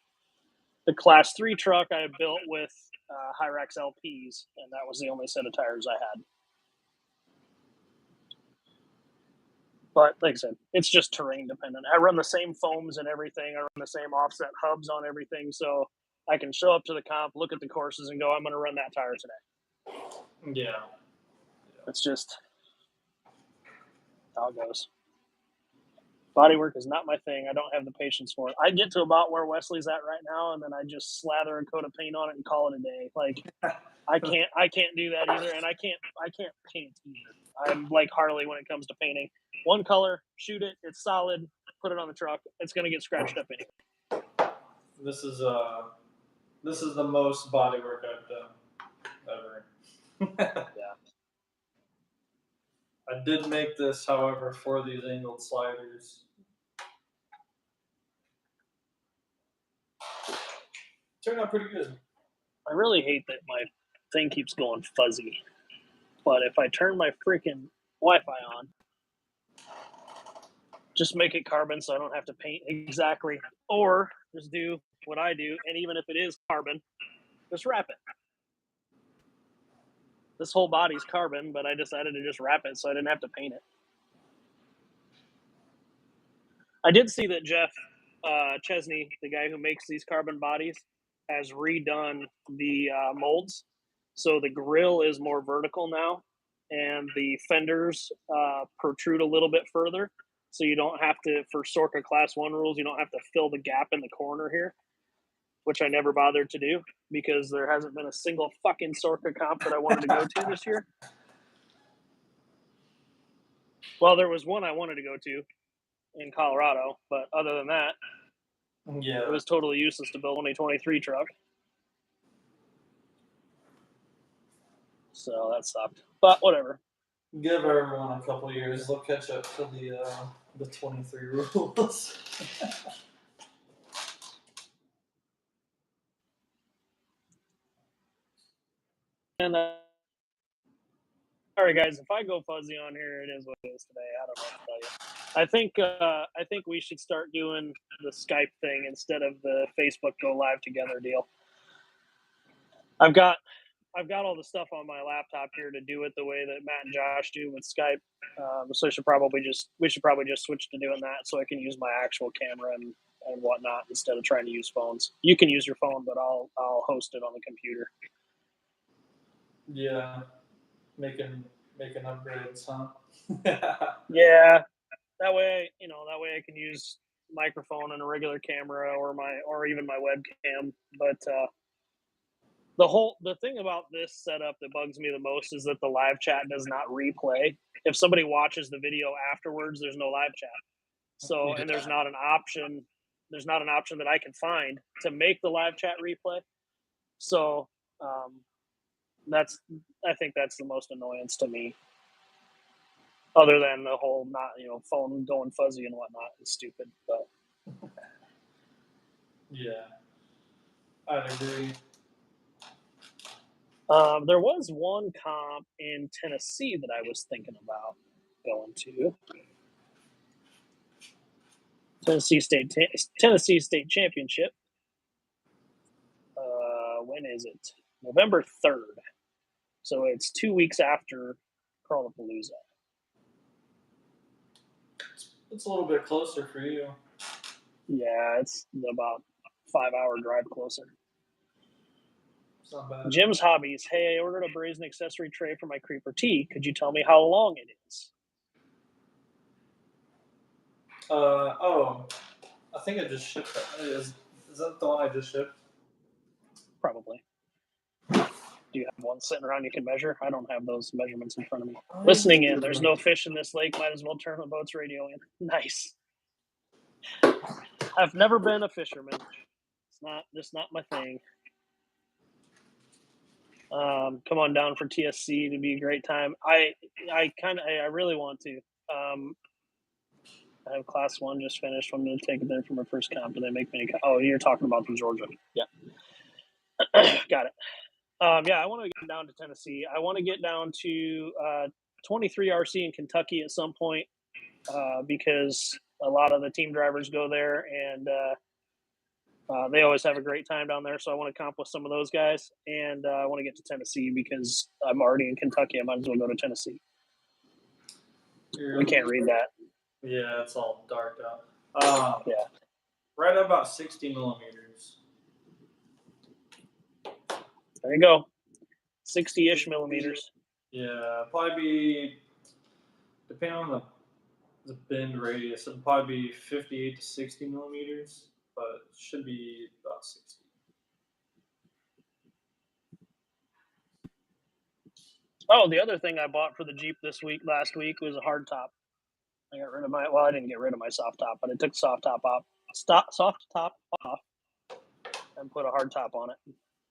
The Class 3 truck I built with Hyrax LPs, and that was the only set of tires I had. But like I said, it's just terrain dependent. I run the same foams and everything. I run the same offset hubs on everything, so I can show up to the comp, look at the courses, and go, I'm going to run that tire today. Yeah. It's just how it goes. Bodywork is not my thing. I don't have the patience for it. I get to about where Wesley's at right now, and then I just slather a coat of paint on it and call it a day. Like I can't do that either, and I can't paint either. I'm like Harley when it comes to painting. One color, shoot it, it's solid, put it on the truck. It's gonna get scratched up anyway. This is the most bodywork I've done ever. Yeah. I did make this, however, for these angled sliders. Turned out pretty good. I really hate that my thing keeps going fuzzy. But if I turn my freaking Wi-Fi on, just make it carbon so I don't have to paint exactly. Or just do what I do, and even if it is carbon, just wrap it. This whole body's carbon, but I decided to just wrap it so I didn't have to paint it. I did see that Jeff Chesney, the guy who makes these carbon bodies, has redone the molds. So the grill is more vertical now, and the fenders protrude a little bit further. So you don't have to, for Sorca Class 1 rules, you don't have to fill the gap in the corner here, which I never bothered to do because there hasn't been a single fucking Sorca comp that I wanted to go to this year. Well, there was one I wanted to go to in Colorado, but other than that, Yeah. it was totally useless to build a 2023 truck. So that sucked. But whatever. Give everyone a couple years. They'll catch up to the 23 rules. And all right, guys. If I go fuzzy on here, it is what it is today. I don't know what to tell you. I think we should start doing the Skype thing instead of the Facebook Go Live Together deal. I've got all the stuff on my laptop here to do it the way that Matt and Josh do with Skype. So we should probably just switch to doing that so I can use my actual camera and whatnot instead of trying to use phones. You can use your phone, but I'll host it on the computer. Yeah, making upgrades, huh? Yeah, that way I can use microphone and a regular camera or even my webcam. But the thing about this setup that bugs me the most is that the live chat does not replay. If somebody watches the video afterwards, there's no live chat. So and there's not an option that I can find to make the live chat replay. So I think that's the most annoyance to me. Other than the whole phone going fuzzy and whatnot is stupid. But yeah, I'd agree. There was one comp in Tennessee that I was thinking about going to. Tennessee State Championship. When is it? November 3rd. So it's 2 weeks after Crawlapalooza. It's a little bit closer for you. Yeah, it's about 5-hour drive closer. It's not bad. Jim's Hobbies. Hey, I ordered a brazen accessory tray for my Creeper T. Could you tell me how long it is? I think I just shipped that. Is that the one I just shipped? Probably. Do you have one sitting around you can measure? I don't have those measurements in front of me. Listening in, there's no fish in this lake. Might as well turn the boat's radio in. Nice. I've never been a fisherman. It's just not my thing. Come on down for TSC. It'd be a great time. I really want to. I have class 1 just finished. I'm going to take it there for my first comp. Do they make me? Oh, you're talking about the Georgia. Yeah. Got it. Yeah, I want to get down to Tennessee. I want to get down to 23 RC in Kentucky at some point because a lot of the team drivers go there and they always have a great time down there. So I want to comp with some of those guys. And I want to get to Tennessee because I'm already in Kentucky. I might as well go to Tennessee. We can't read that. Yeah, it's all dark out. Yeah. Right at about 60 millimeters. There you go. 60-ish millimeters. Yeah, probably be, depending on the bend radius, it'll probably be 58 to 60 millimeters, but it should be about 60. Oh, the other thing I bought for the Jeep last week was a hard top. I didn't get rid of my soft top, but I took soft top off, and put a hard top on it.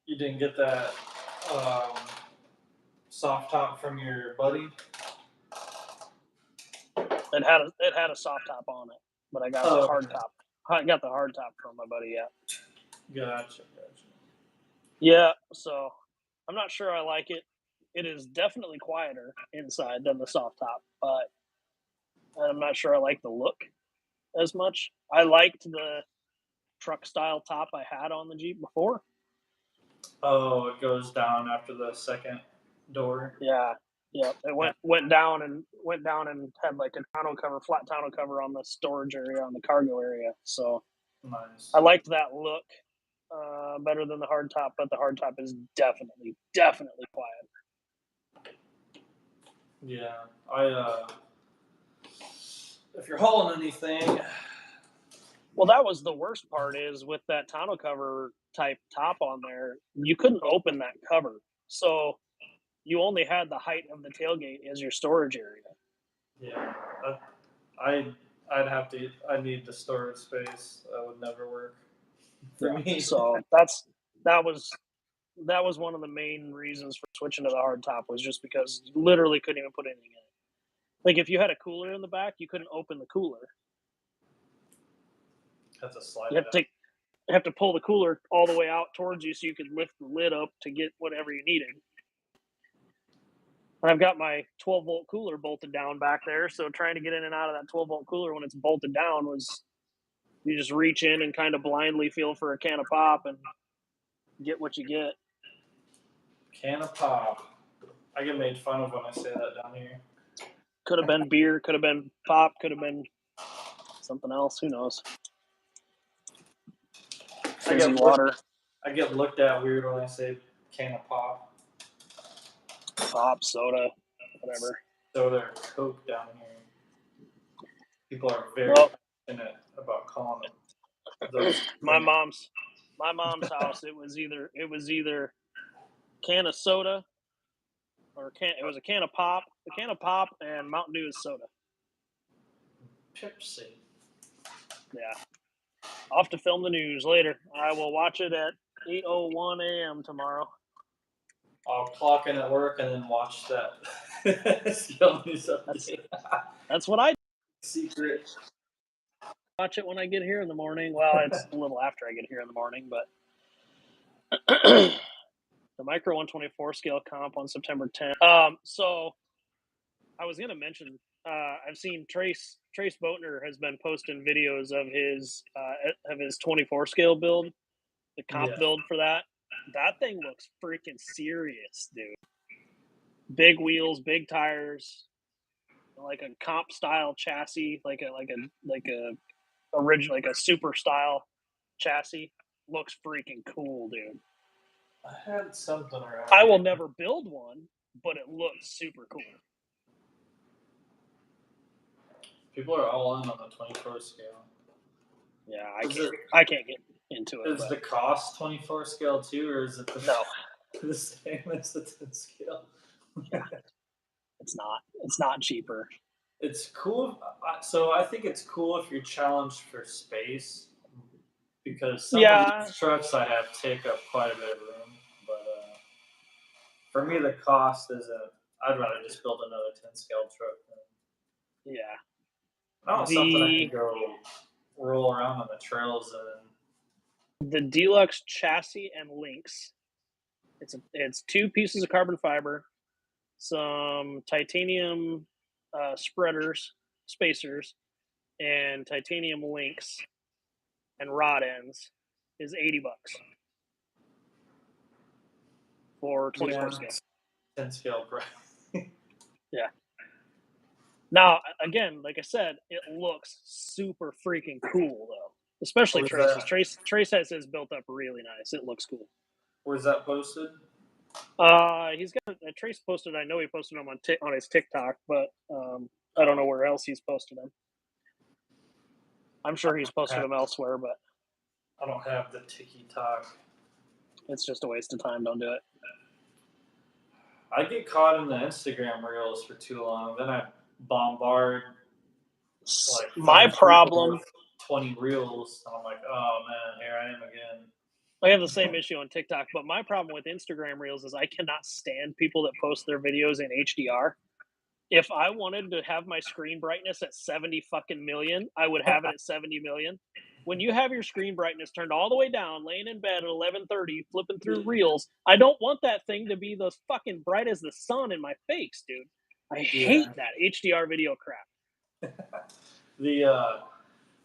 You didn't get that soft top from your buddy? It had a soft top on it, but I got the hard top. I got the hard top from my buddy. Yeah. Gotcha. Yeah. So I'm not sure I like it. It is definitely quieter inside than the soft top, but I'm not sure I like the look as much. I liked the truck style top I had on the Jeep before. Oh, it goes down after the second door. Yeah. Yeah. It went down and had like a tonneau cover, flat tonneau cover on the storage area, on the cargo area. So Nice. I liked that look better than the hard top, but the hard top is definitely quiet. Yeah, if you're hauling anything, Well, that was the worst part is with that tonneau cover type top on there, you couldn't open that cover. So you only had the height of the tailgate as your storage area. yeah, I I need the storage space. That would never work for me. So that was that was one of the main reasons for switching to the hard top was just because you literally couldn't even put anything in it. Like if you had a cooler in the back, you couldn't open the cooler. Have to slide You it have to have to pull the cooler all the way out towards you so you could lift the lid up to get whatever you needed. And I've got my 12-volt cooler bolted down back there, so trying to get in and out of that 12-volt cooler when it's bolted down was you just reach in and kind of blindly feel for a can of pop and get what you get. Can of pop. I get made fun of when I say that down here. Could have been beer, could have been pop, could have been something else. Who knows? Fizzy water. I get looked at weird when I say can of pop. Pop, soda, whatever. Soda or Coke down here. People are very passionate about calling it those. my mom's house. It was either can of soda or it was a can of pop, and Mountain Dew is soda. Pepsi. Yeah. Off to film the news later. I will watch it at 8:01 a.m. tomorrow. I'll clock in at work and then watch that. Skill news update. That's what I Secret. watch it when I get here in the morning. Well, it's a little after I get here in the morning, but the micro 124 scale comp on September 10th. So I was gonna mention I've seen Trace Boatner has been posting videos of his 24 scale build, the comp build for that. That thing looks freaking serious, dude. Big wheels, big tires, like a comp style chassis, like a original, like a super style chassis. Looks freaking cool, dude. I had something around. I will never build one, but it looks super cool. People are all in on the 24 scale. Yeah, I can't get into it. Is the cost 24 scale too, or is it the same as the 10 scale? Yeah. It's not. It's not cheaper. It's cool. So I think it's cool if you're challenged for space, because some of these trucks I have take up quite a bit of room. But for me, the cost isn't. I'd rather just build another 10 scale truck. Yeah. I want something I can go roll around on the trails in. The deluxe chassis and links. It's 2 pieces of carbon fiber, some titanium spacers, and titanium links and rod ends is $80 for 24 scale. 10 scale, bro. Yeah. Now, again, like I said, it looks super freaking cool though. Especially Trace's. Trace has his built up really nice. It looks cool. Where's that posted? He's got a Trace posted. I know he posted them on his TikTok, but I don't know where else he's posted them. I'm sure he's posted them elsewhere, but I don't have the TikTok. It's just a waste of time. Don't do it. I get caught in the Instagram reels for too long, then I bombard like my problem 20 reels, and I'm like, oh man, here I am again. I have the same issue on TikTok, but my problem with Instagram reels is I cannot stand people that post their videos in HDR. If I wanted to have my screen brightness at 70 fucking million, I would have it at 70 million. When you have your screen brightness turned all the way down, laying in bed at 11:30, flipping through reels, I don't want that thing to be the fucking bright as the sun in my face, dude. I hate Yeah. that HDR video crap.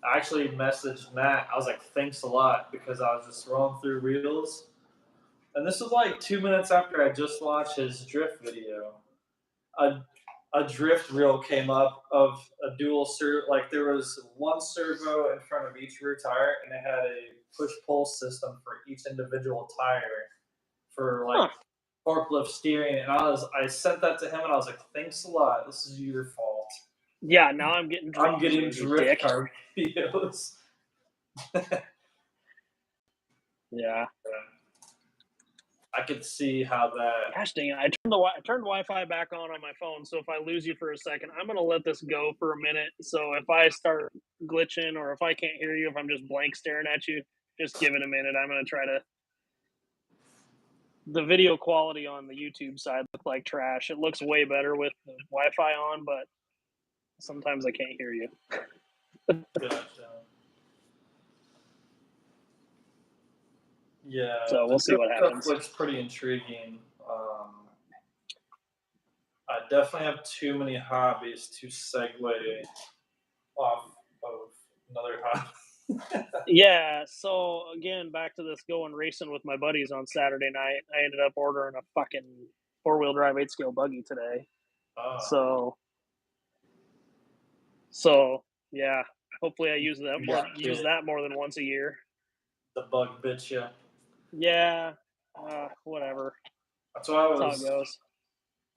I actually messaged Matt. I was like, "Thanks a lot," because I was just scrolling through reels, and this was like 2 minutes after I just watched his drift video. A a drift reel came up of a dual servo. Like there was one servo in front of each rear tire, and it had a push pull system for each individual tire for like Huh. forklift steering. And I sent that to him, and I was like, "Thanks a lot. This is your fault. Yeah, now I'm getting drift I'm getting videos, you drift dick. car videos." Yeah. I could see how that. Gosh dang it! I turned Wi-Fi back on my phone, so if I lose you for a second, I'm gonna let this go for a minute. So if I start glitching or if I can't hear you, if I'm just blank staring at you, just give it a minute. I'm gonna try to. The video quality on the YouTube side look like trash. It looks way better with the Wi-Fi on, but sometimes I can't hear you. Gotcha. Yeah, So the we'll see drift what stuff happens. looks pretty intriguing. I definitely have too many hobbies to segue off of another hobby. Yeah, so again, back to this going racing with my buddies on Saturday night. I ended up ordering a fucking four-wheel drive 8-scale buggy today. Oh, So So yeah, hopefully I you got use bit. that more than once a year. The bug bit you. Yeah, whatever. That's why That's how it goes.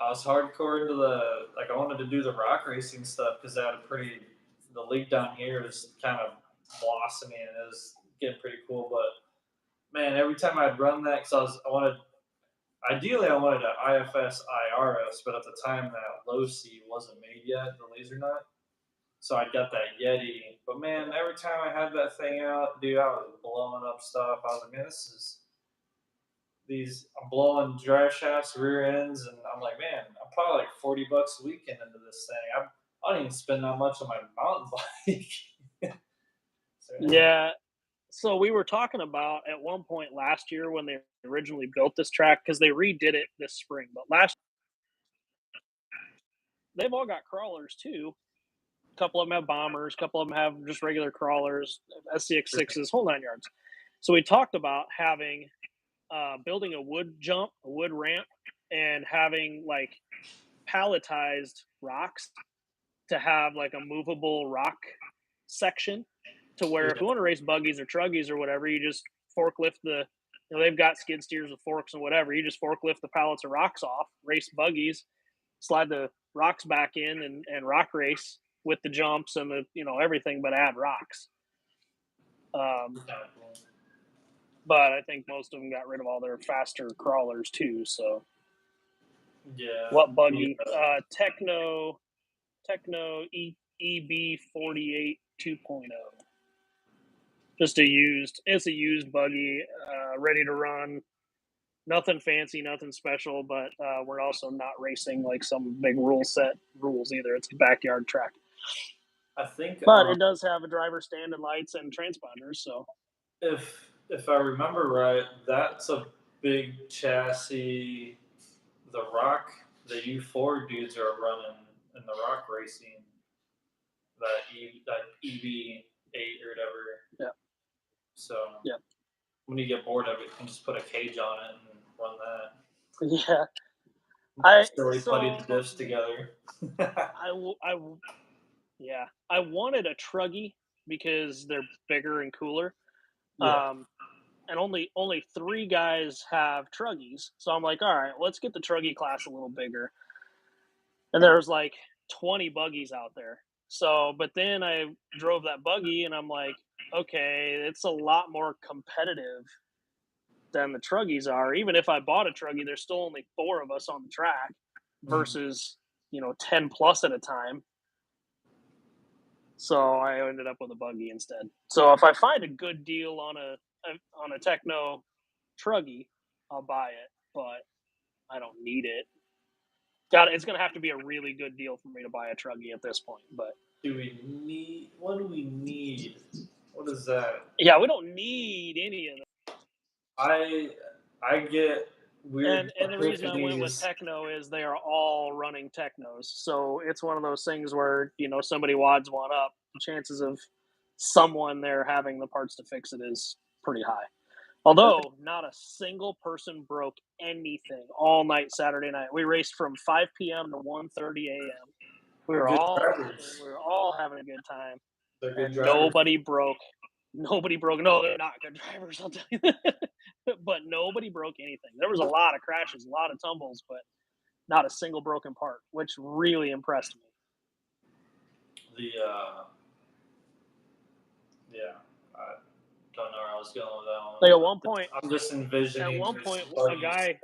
I was hardcore into the like I wanted to do the rock racing stuff because they had a pretty the league down here is kind of blossoming and it was getting pretty cool. But man, every time I'd run that because I wanted ideally I wanted an IFS IRS, but at the time that low C wasn't made yet, the laser nut. So I got that Yeti. But man, every time I had that thing out, dude, I was blowing up stuff. I was like, man, this is I'm blowing drive shafts, rear ends, and I'm like, man, I'm probably like $40 a weekend into this thing. I don't even spend that much on my mountain bike. So, yeah. Yeah. So we were talking about at one point last year when they originally built this track because they redid it this spring. But last they've all got crawlers too. A couple of them have bombers, a couple of them have just regular crawlers, SCX6s, whole nine yards. So we talked about having building a wood jump, a wood ramp, and having like palletized rocks to have like a movable rock section to where if Yeah. you want to race buggies or truggies or whatever, you just forklift they've got skid steers with forks and whatever. You just forklift the pallets of rocks off, race buggies, slide the rocks back in and rock race with the jumps and everything, but add rocks. Um, but I think most of them got rid of all their faster crawlers too. So Yeah. what The, buggy? Techno EB 48 2.0. Just it's a used buggy, ready to run. Nothing fancy, nothing special, but we're also not racing like some big rules either. It's a backyard track, I think but it does have a driver stand and lights and transponders. So if I remember right, that's a big chassis. The Rock, the U4 dudes are running in the Rock racing that EV8 or whatever. yeah, So yeah, when you get bored of it, you can just put a cage on it and run that. yeah. I Silly putty so the diffs together. yeah, I wanted a truggy because they're bigger and cooler. Yeah. Um, and only three guys have truggies. So I'm like, all right, let's get the truggy class a little bigger. And there was like 20 buggies out there. So, but then I drove that buggy and I'm like, okay, it's a lot more competitive than the truggies are. Even if I bought a truggy, there's still only four of us on the track versus, 10 plus at a time. So I ended up with a buggy instead. So if I find a good deal on a Techno truggy, I'll buy it, but I don't need it. It's going to have to be a really good deal for me to buy a Truggy at this point. But what do we need? What is that? yeah, we don't need any of them. I get weird. And the reason I went with Techno is they are all running Technos. So it's one of those things where, somebody wads one up, the chances of someone there having the parts to fix it is pretty high. Although not a single person broke anything all night Saturday night. We raced from 5 p.m. to 1:30 a.m. We were all having a good time. They're good and drivers. Nobody broke. No, they're not good drivers, I'll tell you that. But nobody broke anything. There was a lot of crashes, a lot of tumbles, but not a single broken part, which really impressed me. I don't know where I was going with that one. Like at one point, I'm just envisioning. At one point, a guy.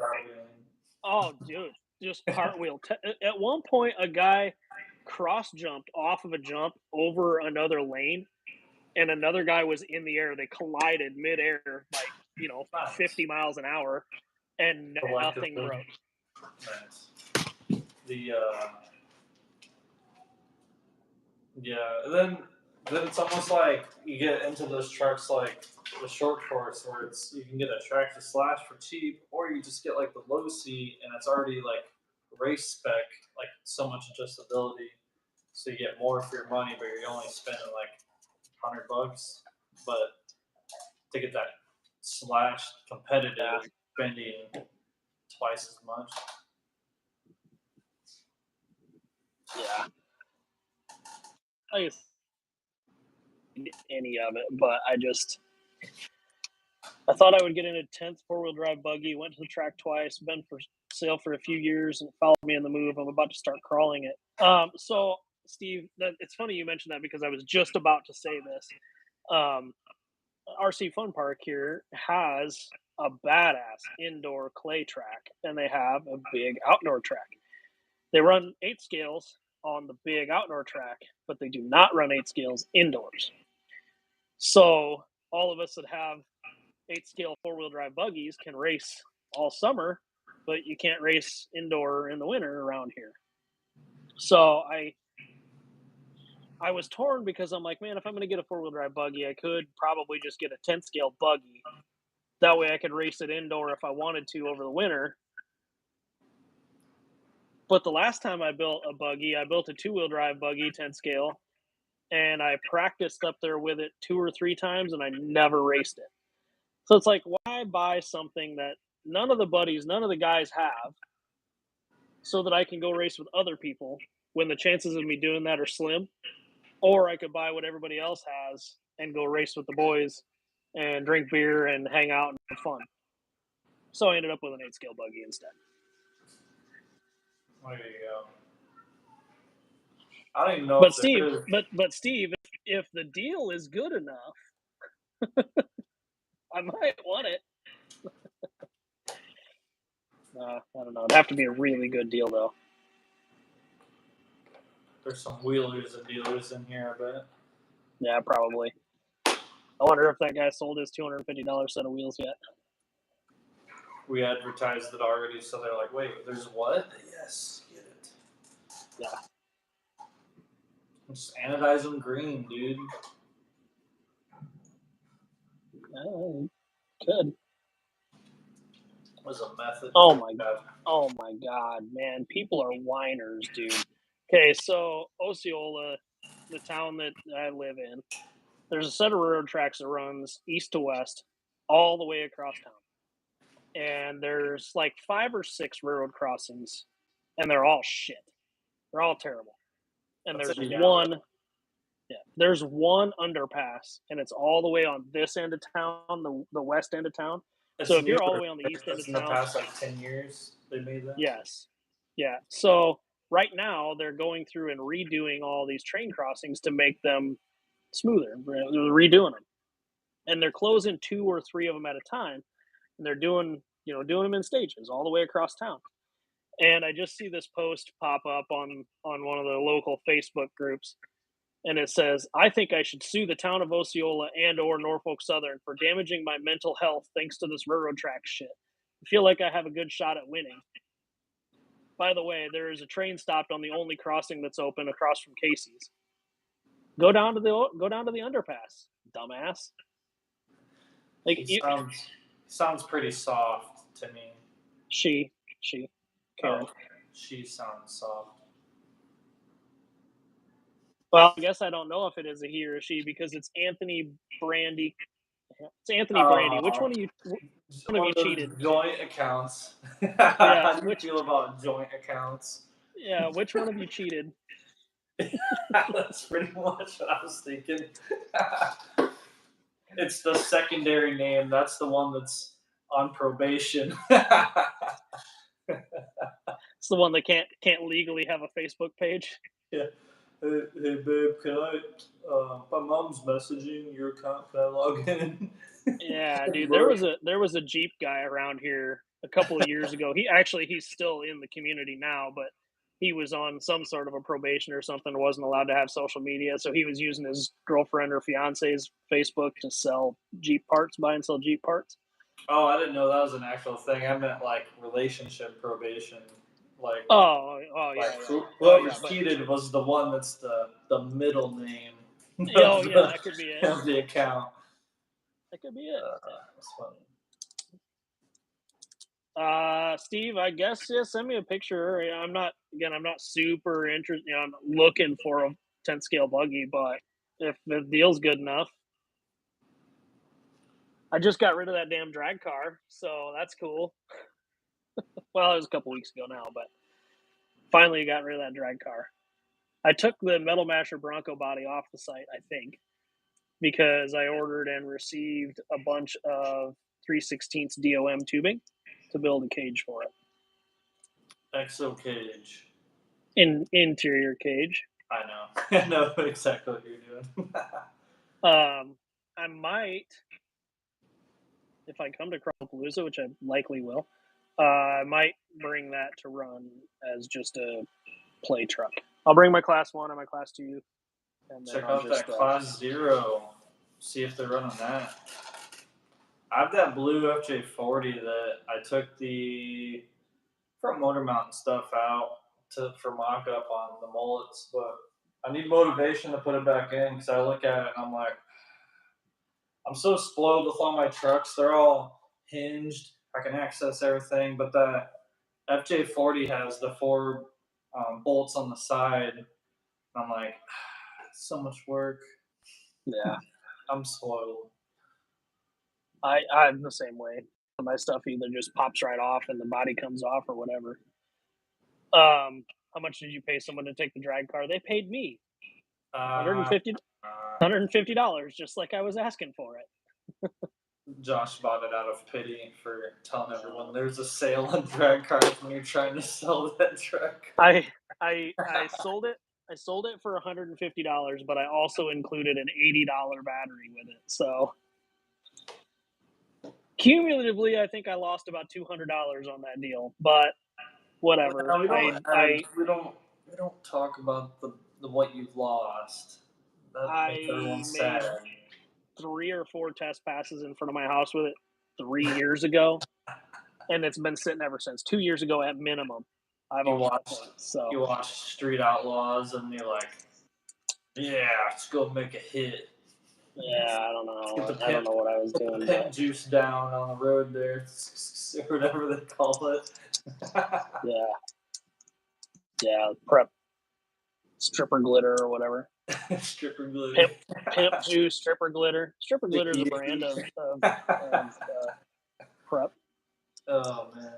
Oh, dude, just cartwheel. At one point, a guy cross jumped off of a jump over another lane, and another guy was in the air. They collided midair, like 50 miles an hour, and nothing broke. Nice. Then it's almost like you get into those trucks like the short course where you can get a tractor slash for cheap, or you just get like the low seat and it's already like race spec, like so much adjustability, so you get more for your money, but you're only spending like $100. But to get that slash competitive, spending twice as much. Yeah. I guess any of it, but I thought I would get in a 10th four-wheel drive buggy, went to the track twice, been for sale for a few years, and followed me in the move. I'm about to start crawling it. So, Steve, it's funny you mentioned that because I was just about to say this. RC Fun Park here has a badass indoor clay track, and they have a big outdoor track. They run 8 scales on the big outdoor track, but they do not run 8 scales indoors. So all of us that have 8 scale 4-wheel drive buggies can race all summer, but you can't race indoor in the winter around here. So I was torn because I'm like, man, if I'm going to get a 4-wheel drive buggy, I could probably just get a 10 scale buggy. That way I could race it indoor if I wanted to over the winter. But the last time I built a buggy, I built a 2-wheel drive buggy, 10 scale, and I practiced up there with it 2 or 3 times, and I never raced it. So it's like, why buy something that none of the guys have, so that I can go race with other people when the chances of me doing that are slim? Or I could buy what everybody else has and go race with the boys and drink beer and hang out and have fun. So I ended up with an 8 scale buggy instead. There you go. I don't even know. But Steve, if the deal is good enough, I might want it. I don't know. It'd have to be a really good deal, though. There's some wheelers and dealers in here, I bet. Yeah, probably. I wonder if that guy sold his $250 set of wheels yet. We advertised it already, so they're like, wait, there's what? Yes, get it. Yeah. Just anodize them green, dude. Good. Was a method. Oh my God, man! People are whiners, dude. Okay, so Osceola, the town that I live in, there's a set of railroad tracks that runs east to west, all the way across town, and there's like 5 or 6 railroad crossings, and they're all shit. They're all terrible. And there's one underpass, and it's all the way on this end of town, the west end of town. So if you're all the way on the east end of town, in the past 10 years they made that. Yes, yeah. So right now they're going through and redoing all these train crossings to make them smoother. They're redoing them, and they're closing 2 or 3 of them at a time, and they're doing them in stages all the way across town. And I just see this post pop up on one of the local Facebook groups. And it says, I think I should sue the town of Osceola and or Norfolk Southern for damaging my mental health thanks to this railroad track shit. I feel like I have a good shot at winning. by the way, there is a train stopped on the only crossing that's open across from Casey's. Go down to the underpass, dumbass. Like He you, sounds pretty soft to me. she, Karen. Oh, she sounds soft. Well, I guess I don't know if it is a he or a she because it's Anthony Brandy. It's Anthony Brandy. Which one of you? One of One you of those cheated? joint accounts. Yeah. How do you feel about joint accounts? Yeah. Which one of you cheated? That's pretty much what I was thinking. It's the secondary name. That's the one that's on probation. It's the one that can't legally have a Facebook page. Yeah. Hey babe, can I? My mom's messaging your account. Can I log in? Yeah, dude. Bro. There was a Jeep guy around here a couple of years ago. He's still in the community now, but he was on some sort of a probation or something. Wasn't allowed to have social media, so he was using his girlfriend or fiance's Facebook to sell Jeep parts, buy and sell Jeep parts. Oh, I didn't know that was an actual thing. I meant like relationship probation. Like, whoever But cheated was the one that's the middle name that could be it. of the account. That could be it. That's funny. Steve, I guess send me a picture. I'm not super interested. I'm looking for a 10 scale buggy, but if the deal's good enough, I just got rid of that damn drag car, so that's cool. Well, it was a couple weeks ago now, but finally got rid of that drag car. I took the Metal Masher Bronco body off the site, I think, because I ordered and received a bunch of 3/16 DOM tubing to build a cage for it. Exo cage. Interior cage. I know. I know exactly what you're doing. I might, if I come to Crawlapalooza, which I likely will, I might bring that to run as just a play truck. I'll bring my Class 1 and my Class 2. And Check out that Class 0. See if they're running that. I have that blue FJ40 that I took the front motor mount stuff out for mock up on the mullets, but I need motivation to put it back in because I look at it and I'm like, I'm so spoiled with all my trucks. They're all hinged. I can access everything, but that FJ40 has the 4 bolts on the side. And I'm like, so much work. Yeah. I'm spoiled. I'm the same way. My stuff either just pops right off and the body comes off or whatever. How much did you pay someone to take the drag car? They paid me $150, just like I was asking for it. Josh bought it out of pity for telling everyone there's a sale on drag cars when you're trying to sell that truck. I sold it. I sold it for $150, but I also included an $80 battery with it. So cumulatively, I think I lost about $200 on that deal. But whatever. No, we don't talk about the what you've lost. That makes everyone sad. 3 or 4 test passes in front of my house with it 3 years ago, and it's been sitting ever since. 2 years ago at minimum. You watch Street Outlaws and you're like, yeah, let's go make a hit. Yeah, I don't know. I don't know what I was doing. The pimp juice down on the road there, whatever they call it. Yeah, prep stripper glitter or whatever. Stripper glitter. Pimp juice, stripper glitter. Stripper glitter is a brand of prep. Oh man.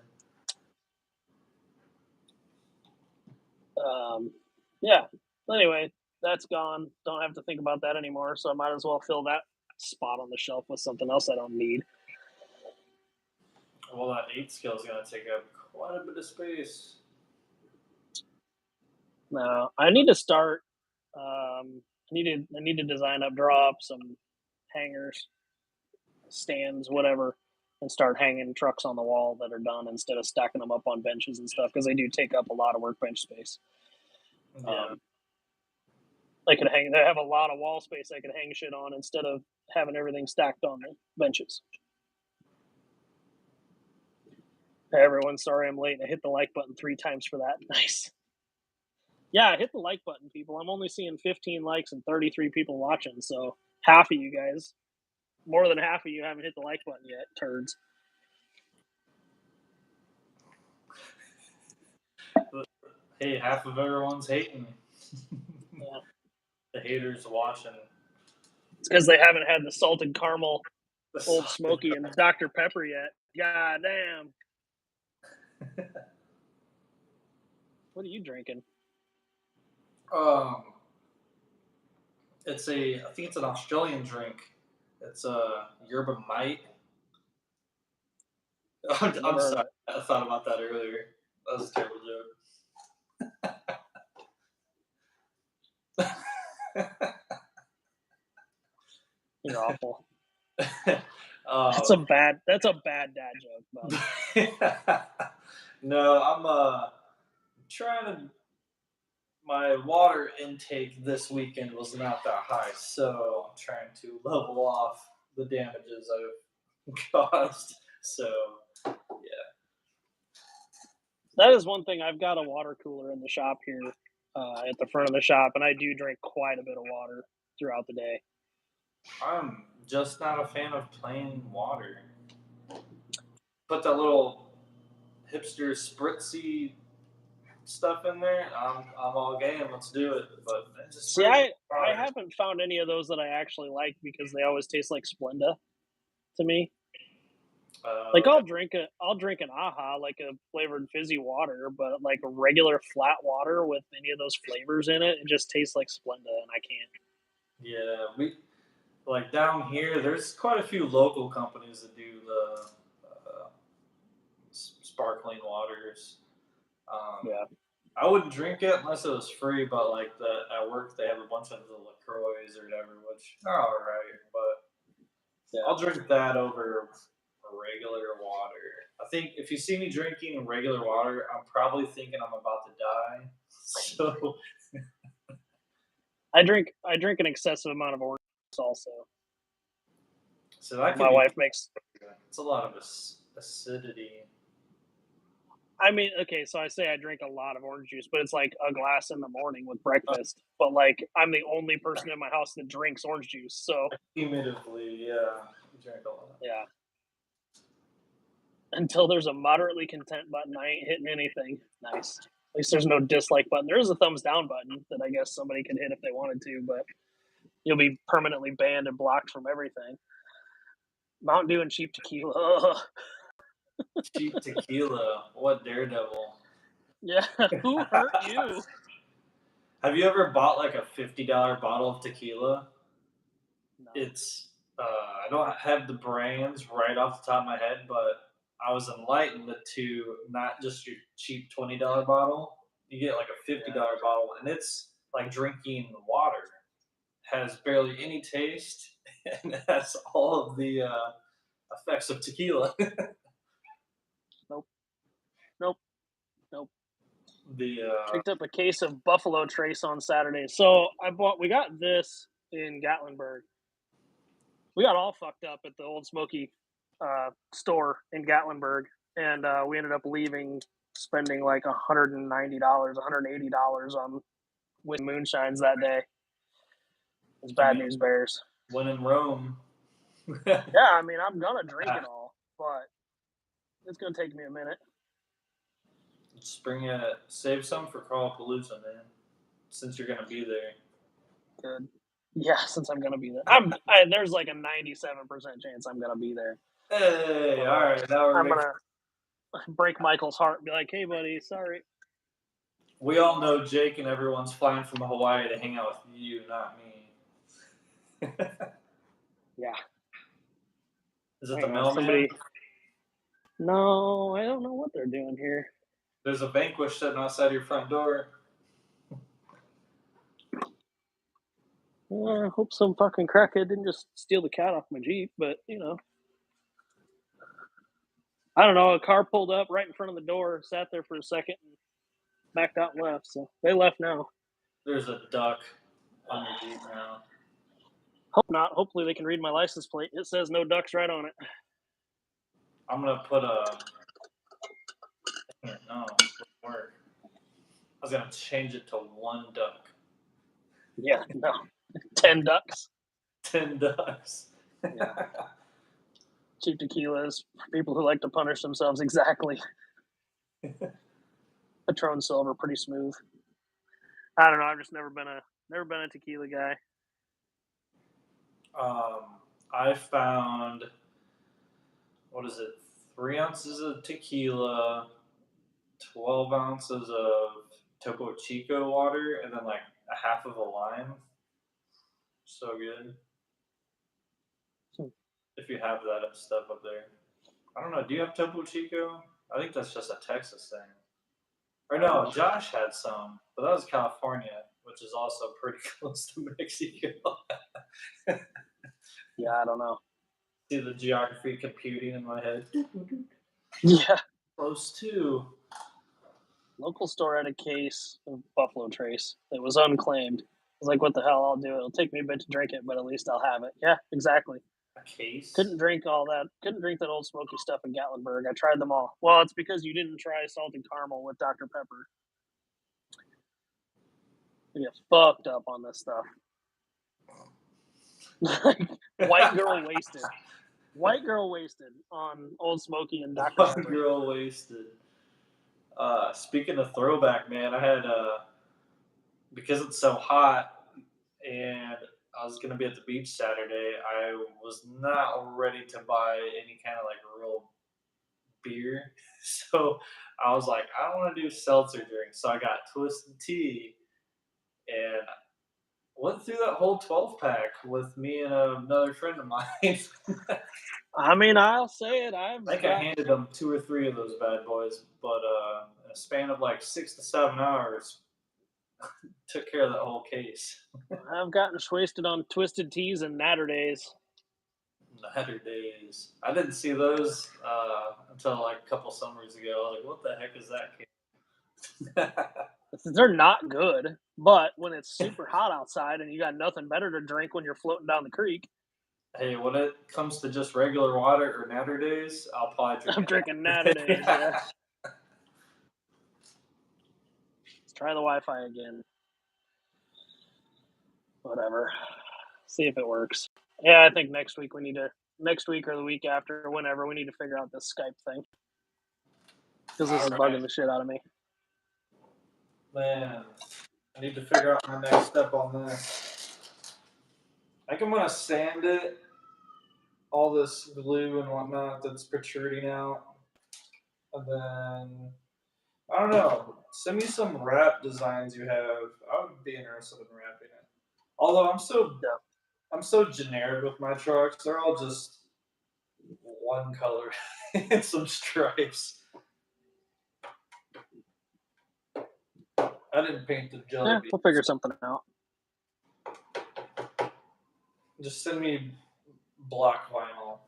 Yeah. Anyway, that's gone. Don't have to think about that anymore. So I might as well fill that spot on the shelf with something else I don't need. Well, that 8 scale is going to take up quite a bit of space. No, I need to start. I need to design up, draw up some hangers, stands, whatever, and start hanging trucks on the wall that are done instead of stacking them up on benches and stuff because they do take up a lot of workbench space. Yeah. They have a lot of wall space I could hang shit on instead of having everything stacked on the benches. Hey, everyone, sorry I'm late. I hit the like button 3 times for that. Nice. Yeah, hit the like button, people. I'm only seeing 15 likes and 33 people watching, so half of you guys, more than half of you haven't hit the like button yet, turds. Hey, half of everyone's hating me. Yeah. The haters watching. It's because they haven't had the salted caramel, Old Smoky, and Dr. Pepper yet. God damn. What are you drinking? It's I think it's an Australian drink. It's a yerba mate. I'm sorry. I thought about that earlier. That was a terrible joke. You're awful. That's a bad dad joke, bud. No, I'm trying to. My water intake this weekend was not that high, so I'm trying to level off the damages I've caused. So, yeah. That is one thing. I've got a water cooler in the shop here at the front of the shop, and I do drink quite a bit of water throughout the day. I'm just not a fan of plain water. Put that little hipster spritzy stuff in there. I'm all game. Let's do it. But just See, I haven't found any of those that I actually like because they always taste like Splenda to me. Like I'll drink an AHA, like a flavored fizzy water, but like a regular flat water with any of those flavors in it, it just tastes like Splenda, and I can't. Yeah, we like down here. There's quite a few local companies that do the sparkling waters. Yeah. I wouldn't drink it unless it was free, but like at work they have a bunch of the LaCroix or whatever, which are all right. But yeah, I'll drink that over regular water. I think if you see me drinking regular water, I'm probably thinking I'm about to die. So I drink an excessive amount of orange juice also. so that My wife makes. It's a lot of acidity. I mean, okay, so I say I drink a lot of orange juice, but it's like a glass in the morning with breakfast. But like, I'm the only person in my house that drinks orange juice. So Cumulatively, yeah, you drink a lot. yeah. Until there's a moderately content button, I ain't hitting anything. Nice. At least there's no dislike button. There is a thumbs down button that I guess somebody could hit if they wanted to, but you'll be permanently banned and blocked from everything. Mountain Dew and cheap tequila. Ugh. Cheap tequila. What daredevil. Yeah, who hurt you? Have you ever bought like a $50 bottle of tequila? No. It's I don't have the brands right off the top of my head, but I was enlightened to not just your cheap $20 bottle. You get like a $50 bottle, and it's like drinking water. Has barely any taste, and it has all of the effects of tequila. Nope. Nope. Nope. The Picked up a case of Buffalo Trace on Saturday. So we got this in Gatlinburg. We got all fucked up at the Old Smoky store in Gatlinburg, and we ended up spending like $190, $180 on with moonshines that day. It's bad news bears. When in Rome. Yeah, I mean, I'm gonna drink it all, but it's gonna take me a minute. Just save some for Crawlapalooza, man. Since you're gonna be there. Good. Yeah, since I'm gonna be there, there's like a 97% chance I'm gonna be there. Hey, all right, now I'm gonna break Michael's heart and be like, "Hey, buddy, sorry." We all know Jake and everyone's flying from Hawaii to hang out with you, not me. Yeah. Is it the mailman? No, I don't know what they're doing here. There's a Vanquish sitting outside your front door. I hope some fucking crackhead didn't just steal the cat off my Jeep, but you know. I don't know. A car pulled up right in front of the door, sat there for a second, and backed out and left. So they left now. There's a duck on your Jeep now. Hope not. Hopefully they can read my license plate. It says no ducks right on it. I'm gonna put No, it wouldn't work. I was gonna change it to 1 duck. Yeah, no. 10 ducks. 10 ducks. Yeah. Cheap tequilas for people who like to punish themselves. Exactly. Patron Silver, pretty smooth. I don't know. I've just never been a tequila guy. I found, what is it, 3 ounces of tequila, 12 ounces of Topo Chico water, and then like a half of a lime. So good. Hmm. If you have that stuff up there. I don't know. Do you have Topo Chico? I think that's just a Texas thing. Or no, Josh had some, but that was California, which is also pretty close to Mexico. Yeah, I don't know. See the geography computing in my head. Yeah. Close to. Local store had a case of Buffalo Trace that was unclaimed. I was like, what the hell? I'll do it. It'll take me a bit to drink it, but at least I'll have it. Yeah, exactly. A case? Couldn't drink all that. Couldn't drink that old smoky stuff in Gatlinburg. I tried them all. Well, it's because you didn't try salted caramel with Dr. Pepper. You get fucked up on this stuff. Like white girl wasted. White girl wasted on Old Smoky and Dr. One Pepper. girl wasted. Speaking of throwback, man, I had because it's so hot and I was gonna be at the beach Saturday. I was not ready to buy any kind of like real beer, so I was like, I don't want to do seltzer drinks. So I got Twisted Tea and went through that whole 12 pack with me and another friend of mine. I mean, I'll say it. I think I handed them 2 or 3 of those bad boys, but in a span of like 6 to 7 hours, took care of that whole case. I've gotten wasted on Twisted Teas and Natter Days. Natter Days. I didn't see those until like a couple summers ago. I was like, what the heck is that? They're not good, but when it's super hot outside and you got nothing better to drink when you're floating down the creek, Hey, when it comes to just regular water or Natter Days, I'll probably drink I'm drinking Natter Days. Yeah. Let's try the Wi-Fi again. Whatever. See if it works. Yeah, I think next week or the week after, whenever, we need to figure out this Skype thing because this is bugging the shit out of me. Man, I need to figure out my next step on this. I think I'm gonna sand it, all this glue and whatnot that's protruding out, and then I don't know. Send me some wrap designs you have. I would be interested in wrapping it. Although I'm so generic with my trucks. They're all just one color and some stripes. I didn't paint the jelly beans. We'll figure something out. Just send me block vinyl.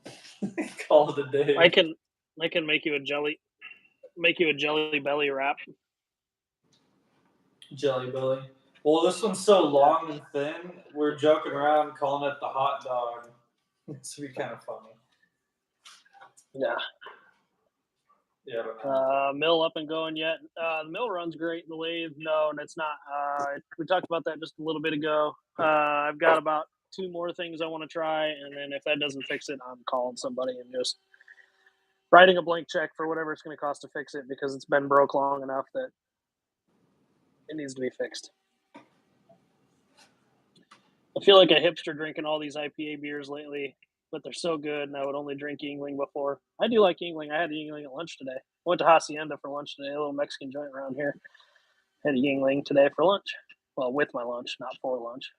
Call it a day. I can make you a jelly belly wrap. Jelly belly. Well, this one's so long and thin. We're joking around calling it the hot dog. It's be kind of funny. Yeah. Yeah. Mill up and going yet? The mill runs great. The lathe, no, and it's not. We talked about that just a little bit ago. I've got about 2 more things I want to try, and then if that doesn't fix it, I'm calling somebody and just writing a blank check for whatever it's going to cost to fix it because it's been broke long enough that it needs to be fixed. I feel like a hipster drinking all these IPA beers lately, but they're so good, and I would only drink Yuengling before. I do like Yuengling. I had a Yuengling at lunch today. I went to Hacienda for lunch today, a little Mexican joint around here. Had a Yuengling today for lunch. Well, with my lunch, not for lunch.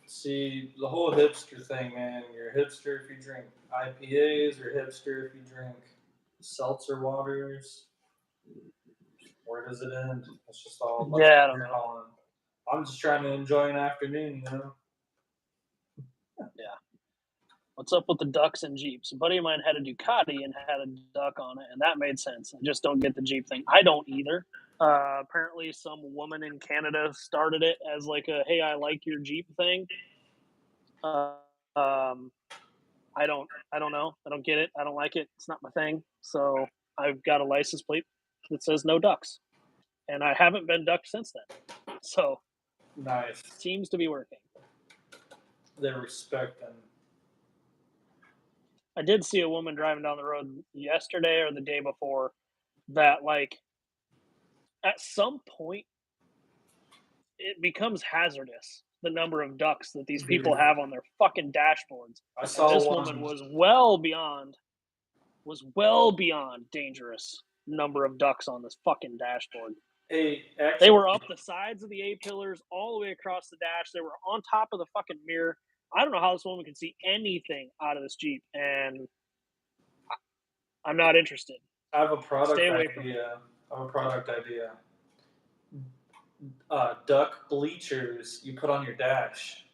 See, the whole hipster thing, man. You're a hipster if you drink IPAs, or hipster if you drink seltzer waters. Where does it end? It's just all. Yeah, I don't know. I'm just trying to enjoy an afternoon, you know? Yeah. What's up with the ducks and Jeeps? A buddy of mine had a Ducati and had a duck on it, and that made sense. I just don't get the Jeep thing. I don't either. Apparently, some woman in Canada started it as like a "Hey, I like your Jeep" thing. I I don't know. I don't get it. I don't like it. It's not my thing. So I've got a license plate that says no ducks, and I haven't been ducked since then. So Nice. seems to be working. They're respecting. I did see a woman driving down the road yesterday or the day before that, like, at some point, it becomes hazardous the number of ducks that these people Dude, have on their fucking dashboards. I And saw this one. woman was well beyond dangerous number of ducks on this fucking dashboard. Hey, They actually, were up the sides of the A pillars, all the way across the dash. They were on top of the fucking mirror. I don't know how this woman could see anything out of this Jeep, and I'm not interested. I have a product Stay away from idea. I have a product idea. Duck bleachers you put on your dash.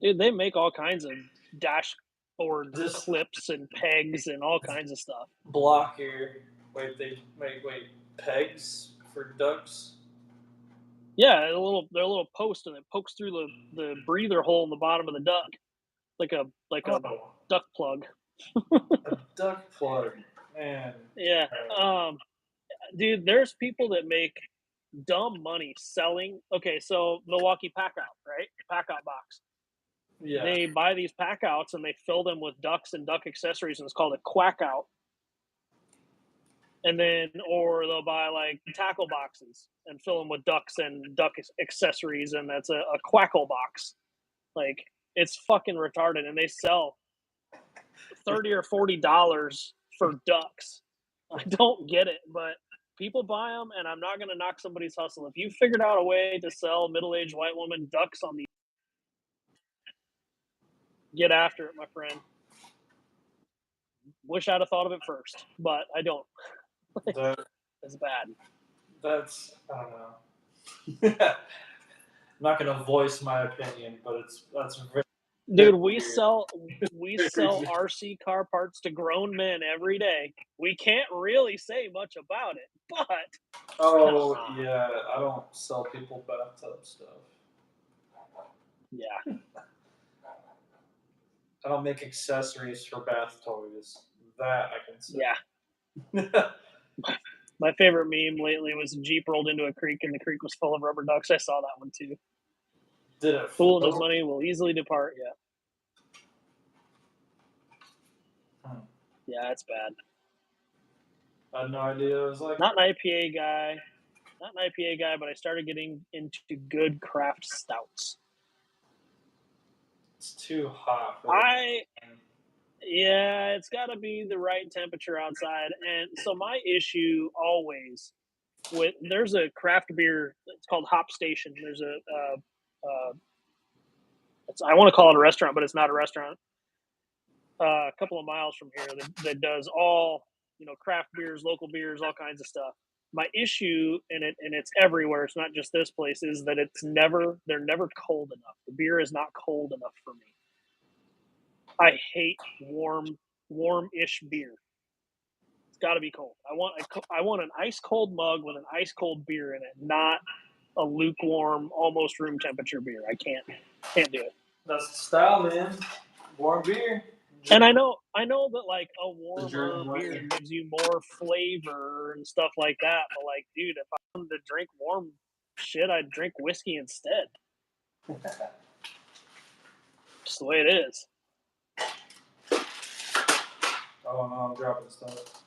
Dude, they make all kinds of dashboard Just clips and pegs and all kinds of stuff. block your. They make pegs for ducks. Yeah, they're a little post, and it pokes through the breather hole in the bottom of the duck, like a Oh, duck plug. a duck plug, man. Yeah, dude, there's people that make dumb money selling. Okay, so Milwaukee Packout, right? Packout box. Yeah. They buy these packouts and they fill them with ducks and duck accessories, and it's called a quack out. And then, or they'll buy like tackle boxes and fill them with ducks and duck accessories, and that's a quackle box. Like, it's fucking retarded, and they sell $30 or $40 for ducks. I don't get it, but people buy them, and I'm not going to knock somebody's hustle. If you figured out a way to sell middle-aged white woman ducks on the, get after it, my friend. Wish I'd have thought of it first, but I don't. That, It's bad. that's I don't know. I'm not gonna voice my opinion, but that's very Dude, weird. we sell RC car parts to grown men every day. We can't really say much about it, but Oh yeah, I don't sell people bathtub stuff. yeah. I don't make accessories for bath toys. That I can say. Yeah. My favorite meme lately was a Jeep rolled into a creek and the creek was full of rubber ducks. I saw that one too. Did it Fool and his float? money will easily depart. Yeah. Yeah, it's bad. I had no idea. It was like Not an IPA guy. Not an IPA guy, but I started getting into good craft stouts. it's too hot. Yeah, it's got to be the right temperature outside. And so my issue always there's a craft beer. It's called Hop Station. There's I want to call it a restaurant, but it's not a restaurant. A couple of miles from here that does all, craft beers, local beers, all kinds of stuff. My issue, and it's everywhere. It's not just this place. Is that they're never cold enough. The beer is not cold enough for me. I hate warm-ish beer. It's got to be cold. I want an ice cold mug with an ice cold beer in it, not a lukewarm, almost room temperature beer. I can't do it. That's the style, man. Warm beer. And I know that like a warmer German beer weather. gives you more flavor and stuff like that. But like, dude, if I wanted to drink warm shit, I'd drink whiskey instead. Just the way it is. Oh no, I'm dropping stuff.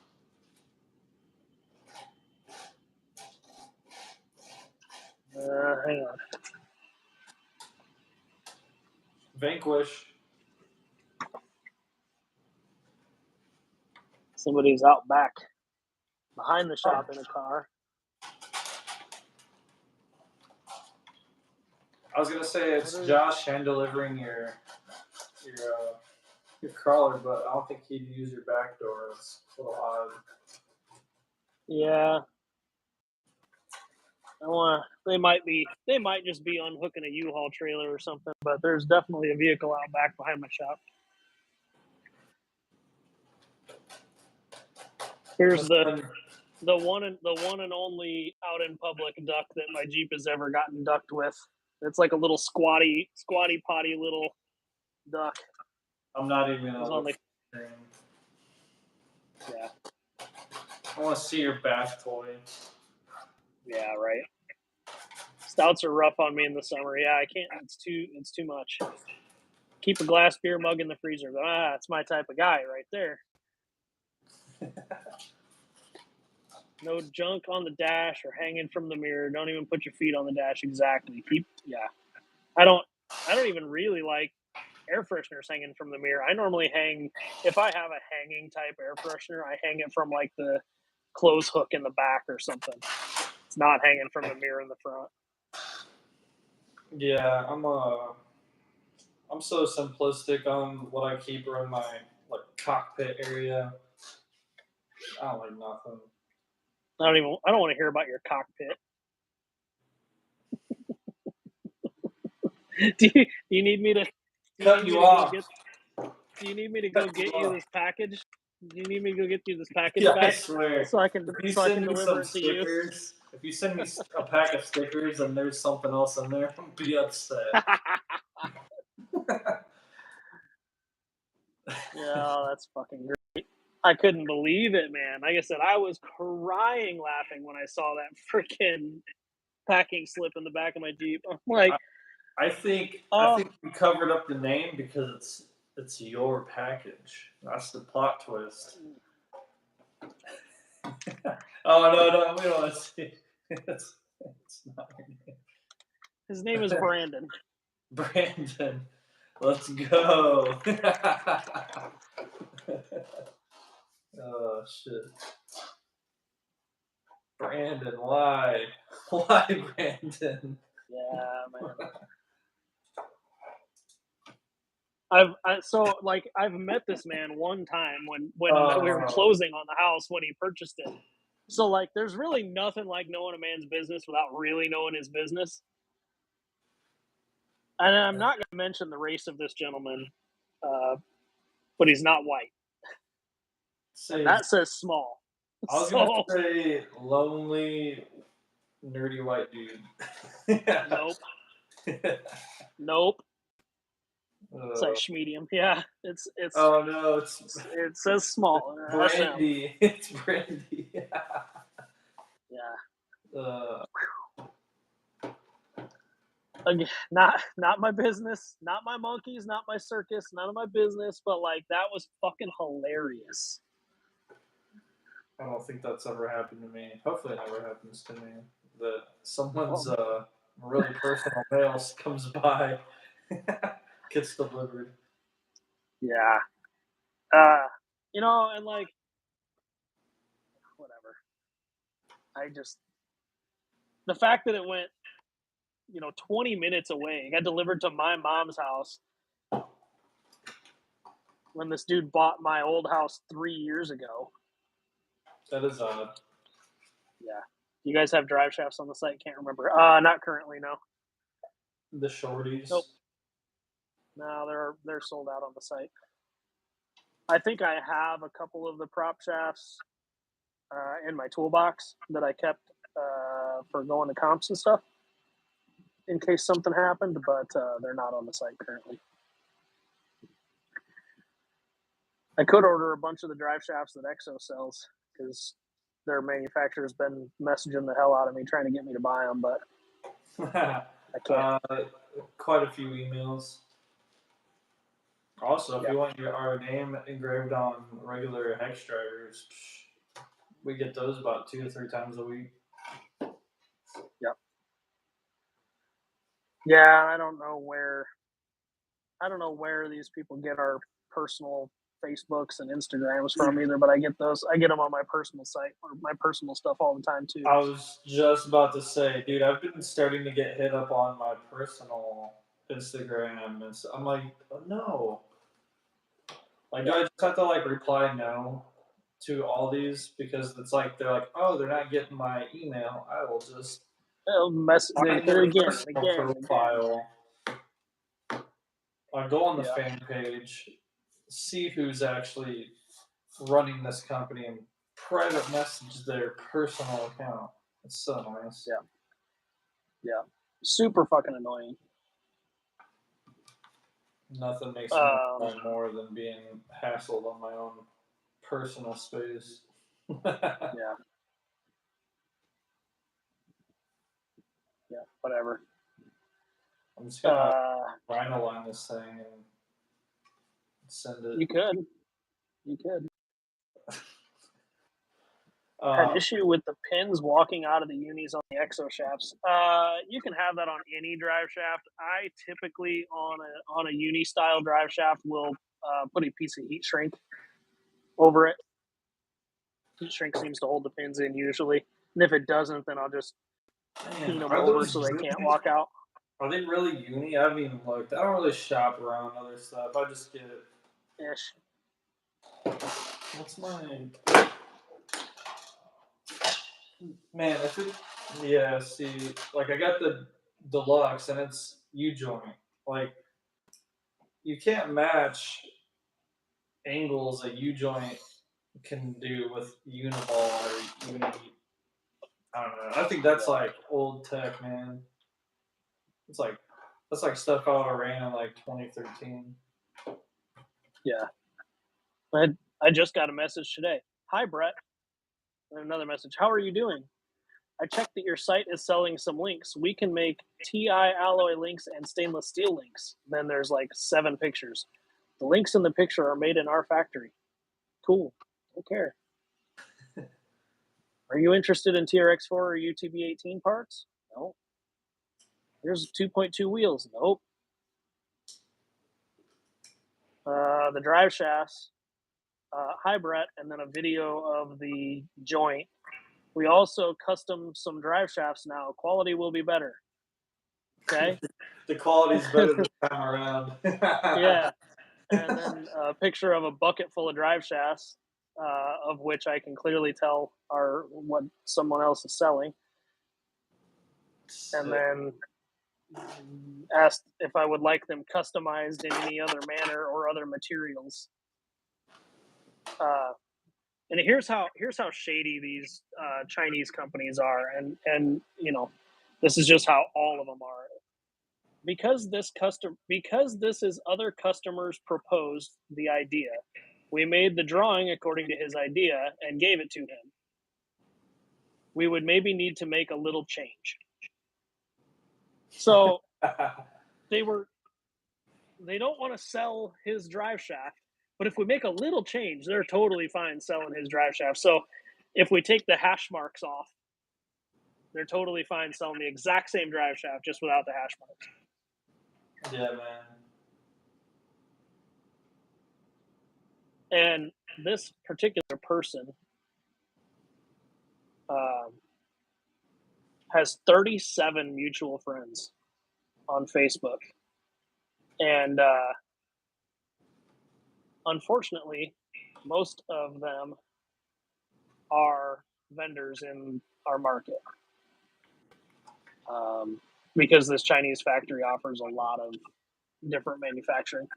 Hang on. Vanquish. Somebody's out back behind the shop in a car. I was gonna say it's Josh hand delivering your crawler, but I don't think he'd use your back door. It's a little odd. Yeah. They might just be unhooking a U-Haul trailer or something, but there's definitely a vehicle out back behind my shop. Here's the one and only out in public duck that my Jeep has ever gotten ducked with. It's like a little squatty potty little duck. I'm not even It gonna was look only for the screen. yeah, I want to see your bath toy. yeah, right. Stouts are rough on me in the summer. Yeah, I can't. It's too much. Keep a glass beer mug in the freezer. It's my type of guy right there. No junk on the dash or hanging from the mirror. Don't even put your feet on the dash. Exactly. I don't even really like air fresheners hanging from the mirror. I normally hang, if I have a hanging type air freshener, I hang it from like the clothes hook in the back or something. It's not hanging from the mirror in the front. Yeah, I'm so simplistic on what I keep around my like cockpit area. I don't like nothing. I don't want to hear about your cockpit. Do you need me to Cut you off. do you need me to go Cut you get you off. this package? Do you need me to go get you this package Yeah, I back swear. so I If you can send me deliver some it to you? stickers, if you send me a pack of stickers and there's something else in there, I'm gonna be upset. Yeah, that's fucking great. I couldn't believe it, man. Like I said, I was crying laughing when I saw that freaking packing slip in the back of my Jeep. I'm like, I oh, think you covered up the name because it's your package. That's the plot twist. Oh no, we don't want to see. It's not your name. his name is Brandon. Brandon. Let's go. Oh shit. Brandon, why? Why Brandon? Yeah, man. I've met this man one time when we were Oh, closing on the house when he purchased it. So like, there's really nothing like knowing a man's business without really knowing his business. And I'm not going to mention the race of this gentleman, but he's not white, and say that says small. I was gonna So say lonely, nerdy white dude. nope, nope. uh, It's medium. Yeah, oh no, it says small. SM. Brandy. It's Brandy. Yeah. uh, Again, not my business, not my monkeys, not my circus, none of my business. But like, that was fucking hilarious. I don't think that's ever happened to me. Hopefully, it never happens to me. That someone's Well, really personal mail comes by, gets delivered. yeah. And like, whatever. I just the fact that it went 20 minutes away, it got delivered to my mom's house when this dude bought my old house 3 years ago. That is odd. Yeah. You guys have drive shafts on the site? Can't remember. Not currently, no. The shorties. Nope. No, they're sold out on the site. I think I have a couple of the prop shafts in my toolbox that I kept for going to comps and stuff in case something happened, but they're not on the site currently. I could order a bunch of the drive shafts that Exo sells because their manufacturer's been messaging the hell out of me trying to get me to buy them, but I can't. Quite a few emails. Also, if Yep. you want our name engraved on regular hex drivers, we get those about 2 to 3 times a week. Yep. Yeah, I don't know where these people get our personal Facebooks and Instagrams from either, but I get them on my personal site or my personal stuff all the time too. I was just about to say, dude, I've been starting to get hit up on my personal Instagram, and so I'm like, oh, no. Like, do I just have to like reply no to all these because it's like they're like, oh, they're not getting my email. I will just They find hit it their again and personal again and again. profile. I go on the Yeah. fan page, see who's actually running this company, and private message their personal account. It's so nice. Yeah. Yeah. Super fucking annoying. Nothing makes me want more than being hassled on my own personal space. Yeah. Yeah, whatever. I'm just gonna rhino line this thing and send it. You could. Had issue with the pins walking out of the unis on the exo shafts. You can have that on any drive shaft. I typically on a uni style drive shaft will put a piece of heat shrink over it. Heat shrink seems to hold the pins in usually, and if it doesn't, then I'll just clean them over so they can't walk out. Are they really uni? I haven't even looked. I don't really shop around other stuff. I just get it. Ish. What's mine? Man, if it, yeah, see, like I got the deluxe and it's U-joint. Like, you can't match angles a U-joint can do with Uniball or Uni. I don't know. I think that's like old tech, man. It's like, that's like stuff I ran in like 2013. Yeah. I just got a message today. Hi, Brett. And another message. How are you doing? I checked that your site is selling some links. We can make TI alloy links and stainless steel links. Then there's like 7 pictures. The links in the picture are made in our factory. Cool. Don't care. Are you interested in TRX4 or UTB18 parts? No. Here's 2.2 wheels. Nope. The drive shafts. Hi, Brett. And then a video of the joint. We also custom some drive shafts now. Quality will be better. Okay. The quality's better this time around. Yeah. And then a picture of a bucket full of drive shafts, of which I can clearly tell are what someone else is selling. And then asked if I would like them customized in any other manner or other materials. And here's how shady these Chinese companies are, and you know, this is just how all of them are. Because this is other customers proposed the idea. We made the drawing according to his idea and gave it to him. We would maybe need to make a little change. So they don't want to sell his drive shaft, but if we make a little change, they're totally fine selling his drive shaft. So if we take the hash marks off, they're totally fine selling the exact same drive shaft just without the hash marks. Yeah, man. And this particular person has 37 mutual friends on Facebook. And unfortunately, most of them are vendors in our market. Because this Chinese factory offers a lot of different manufacturing.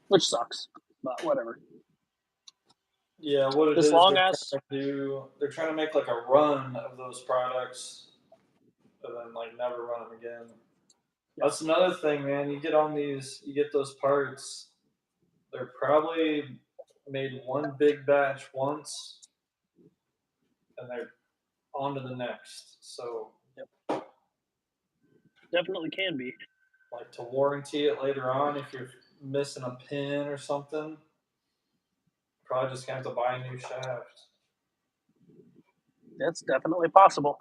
Which sucks, but whatever. Yeah, what it this is, long they're ass. they're trying to make like a run of those products, and then like never run them again. Yeah. That's another thing, man. You get those parts. They're probably made one big batch once, and they're on to the next. So, yep. Definitely can be. Like to warranty it later on if you're missing a pin or something. Probably just gonna have to buy a new shaft. That's definitely possible.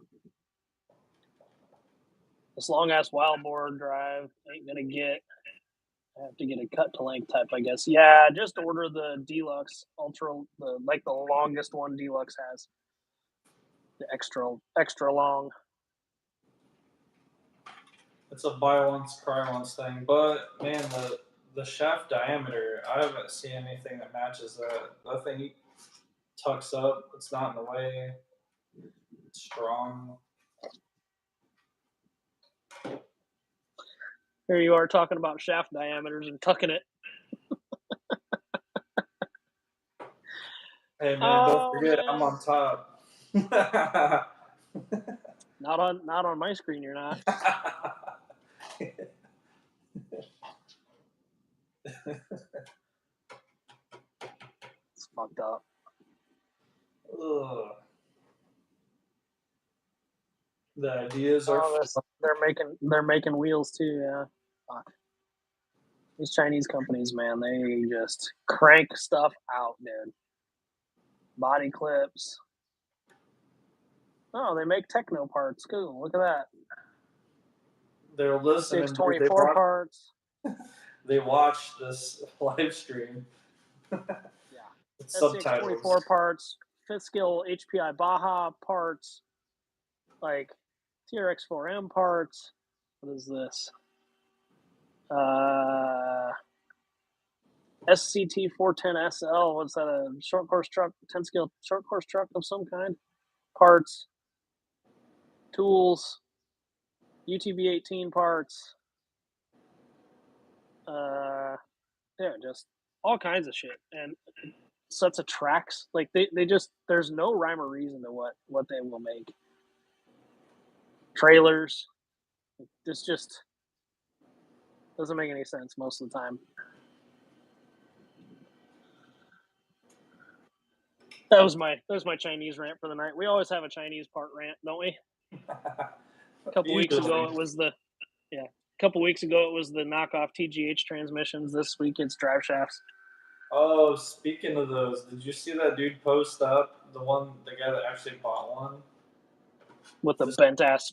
This long ass wild board drive ain't gonna get. I have to get a cut to length type, I guess. Yeah, just order the Deluxe Ultra, the longest one Deluxe has. The extra long. It's a buy once, cry once thing, but man, the shaft diameter, I haven't seen anything that matches that. That thing tucks up. It's not in the way. It's strong. Here you are talking about shaft diameters and tucking it. Hey man, don't forget, man. I'm on top. Not on my screen. You're not. The ideas are They're making wheels too. Yeah, fuck. These Chinese companies, man, they just crank stuff out, dude. Body clips. Oh, they make techno parts. Cool. Look at that. they're listening. Dude. CX24 parts. They watch this live stream. Yeah. With subtitles. SCX24 parts, Fifth Skill HPI Baja parts, like TRX4M parts. What is this? SCT410SL. What's that? A short course truck, 10 scale short course truck of some kind? Parts, tools, UTV-18 parts. Yeah, just all kinds of shit. And sets of tracks. Like they just there's no rhyme or reason to what they will make. Trailers. This just doesn't make any sense most of the time. That was my Chinese rant for the night. We always have a Chinese part rant, don't we? A couple weeks ago it was the knockoff TGH transmissions. This week it's drive shafts. Oh, speaking of those, did you see that dude post up the guy that actually bought one with the bent ass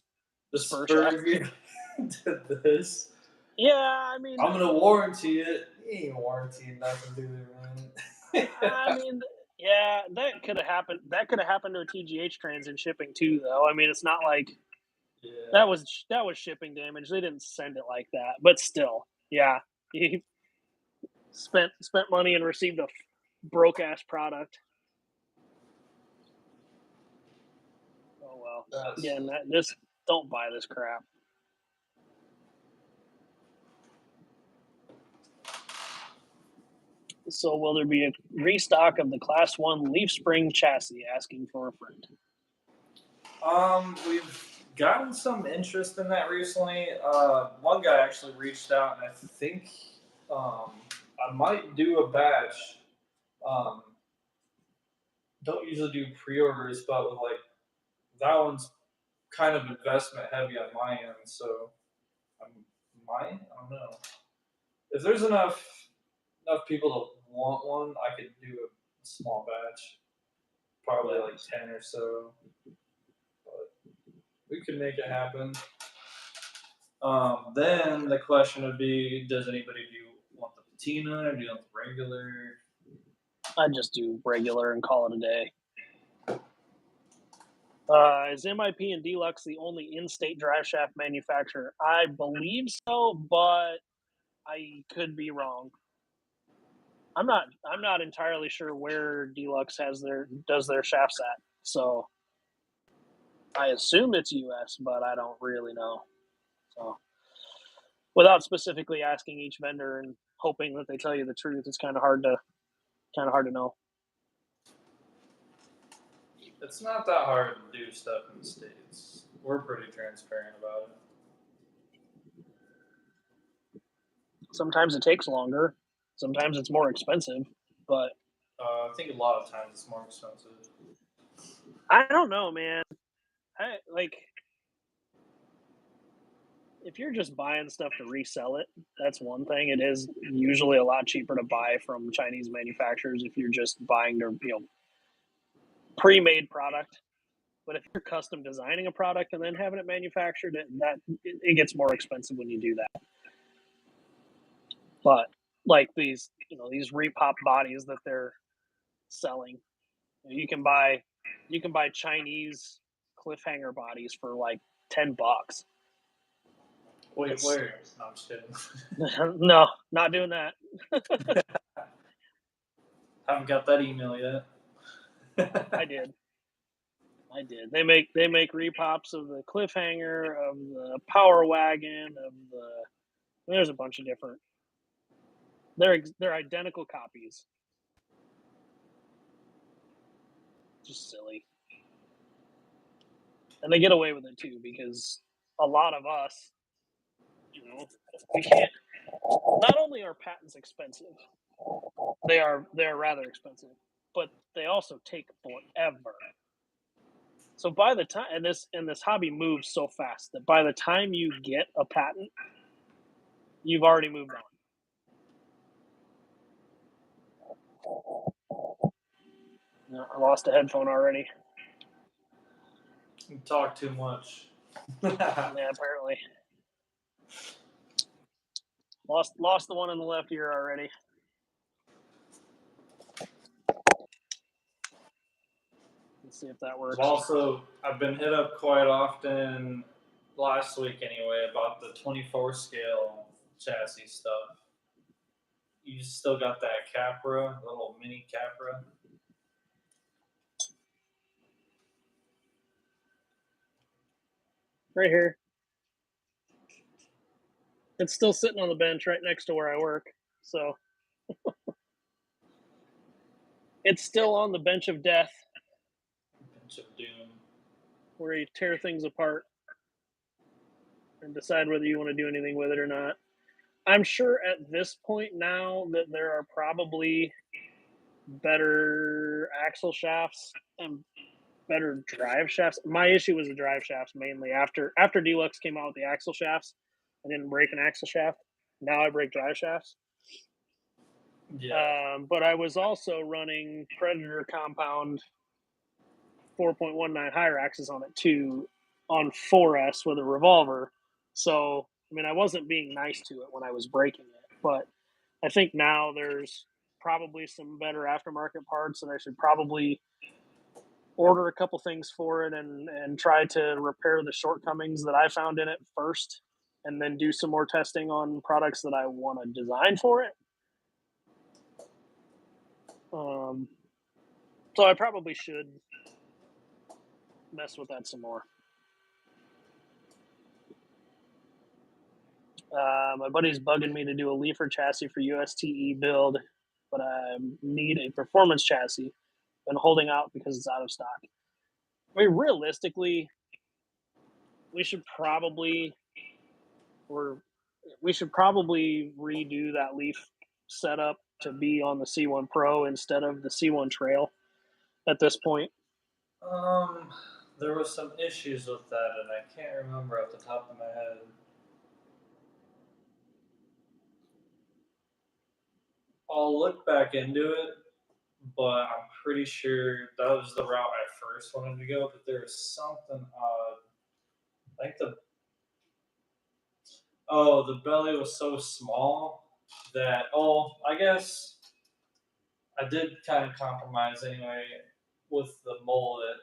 spur shaft? Did this? Yeah, I mean, I'm gonna warranty it. He ain't warranting nothing, dude, man. I mean, yeah, that could have happened. That could have happened to a TGH trans in shipping too, though. I mean, it's not like that was shipping damage. They didn't send it like that, but still, yeah, he spent money and received a broke ass product. Oh well. Again, just don't buy this crap. So will there be a restock of the Class 1 leaf spring chassis? Asking for a friend. We've gotten some interest in that recently. One guy actually reached out, and I think I might do a batch. Don't usually do pre-orders, but with like that one's kind of investment heavy on my end, so I don't know. If there's enough people to want one, I could do a small batch, probably like 10 or so. But we could make it happen. Then the question would be, does anybody want the patina or do you want the regular? I'd just do regular and call it a day. Is MIP and Deluxe the only in-state drive shaft manufacturer? I believe so, but I could be wrong. I'm not entirely sure where Deluxe does their shafts at. So I assume it's US, but I don't really know. So without specifically asking each vendor and hoping that they tell you the truth, it's kind of hard to know. It's not that hard to do stuff in the States. We're pretty transparent about it. Sometimes it takes longer. Sometimes it's more expensive, but I think a lot of times it's more expensive. I don't know, man. If you're just buying stuff to resell it, that's one thing. It is usually a lot cheaper to buy from Chinese manufacturers if you're just buying their pre-made product. But if you're custom designing a product and then having it manufactured, it gets more expensive when you do that. But like these repop bodies that they're selling, you can buy Chinese cliffhanger bodies for like $10. Wait, where? No, I'm just kidding. No, not doing that. Haven't got that email yet. I did. They make repops of the cliffhanger, of the power wagon, there's a bunch of different. They're identical copies. Just silly. And they get away with it too because a lot of us, we can't. Not only are patents expensive, they're rather expensive, but they also take forever. So by the time and this hobby moves so fast that by the time you get a patent, you've already moved on. No, I lost a headphone already. You talk too much. Yeah, apparently. Lost the one in the left ear already. Let's see if that works. I've been hit up quite often last week anyway about the 24 scale chassis stuff. You still got that Capra, little mini Capra? Right here. It's still sitting on the bench right next to where I work. So it's still on the bench of death. Bench of doom. Where you tear things apart and decide whether you want to do anything with it or not. I'm sure at this point now that there are probably better axle shafts and better drive shafts. My issue was the drive shafts mainly. After Deluxe came out with the axle shafts, I didn't break an axle shaft. Now I break drive shafts. Yeah. But I was also running Predator compound 4.19 higher axis on it too, on 4S with a revolver. So I mean, I wasn't being nice to it when I was breaking it, but I think now there's probably some better aftermarket parts, and I should probably order a couple things for it and try to repair the shortcomings that I found in it first, and then do some more testing on products that I want to design for it. So I probably should mess with that some more. My buddy's bugging me to do a Leafer chassis for USTE build, but I need a performance chassis. Been holding out because it's out of stock. I mean, realistically, we should probably redo that Leaf setup to be on the C1 Pro instead of the C1 Trail at this point. There was some issues with that, and I can't remember off the top of my head. I'll look back into it, but I'm pretty sure that was the route I first wanted to go. But there was something odd. I think the belly was so small that I guess I did kind of compromise anyway with the mullet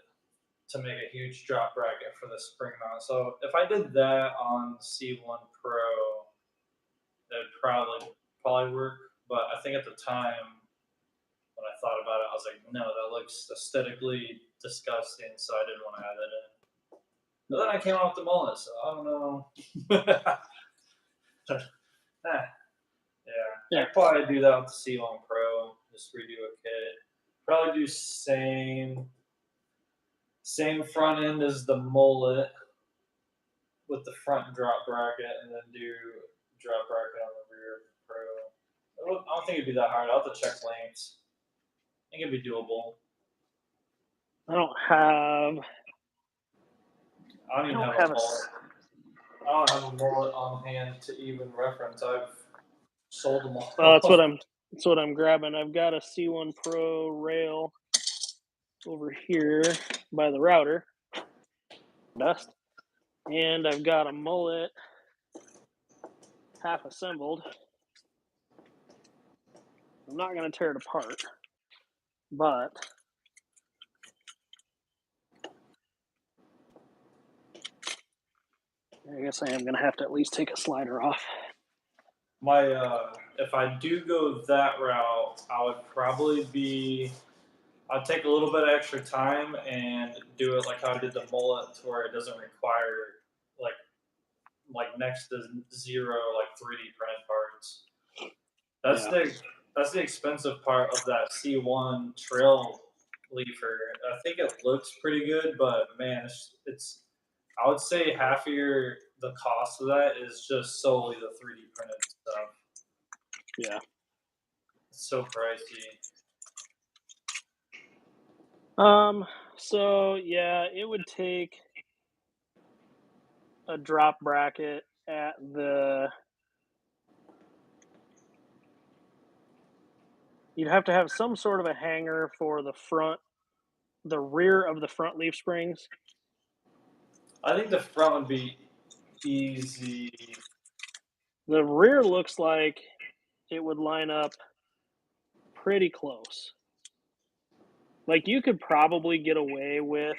to make a huge drop bracket for the spring mount. So if I did that on C1 Pro, it would probably work. But I think at the time when I thought about it, I was like, no, that looks aesthetically disgusting, so I didn't want to add that in. But then I came out with the mullet, so I don't know. Yeah. I'd probably do that with the C1 Pro, just redo a kit. Probably do same front end as the mullet with the front drop bracket, and then do drop bracket on the rear Pro. I don't think it'd be that hard. I'll have to check lengths. I think it'd be doable. I don't have I don't have a mullet on hand to even reference. I've sold them all. That's what I'm grabbing. I've got a C1 Pro rail over here by the router. Dust. And I've got a mullet half assembled. I'm not going to tear it apart, but I guess I am going to have to at least take a slider off. If I do go that route, I'd take a little bit of extra time and do it like how I did the mullet, to where it doesn't require like next to zero 3D printed parts. That's the expensive part of that C1 Trail leafer. I think it looks pretty good, but man, it's I would say half of the cost of that is just solely the 3D printed stuff. Yeah. It's so pricey. So yeah, it would take a drop bracket at the. You'd have to have some sort of a hanger for the rear of the front leaf springs. I think the front would be easy. The rear looks like it would line up pretty close. Like you could probably get away with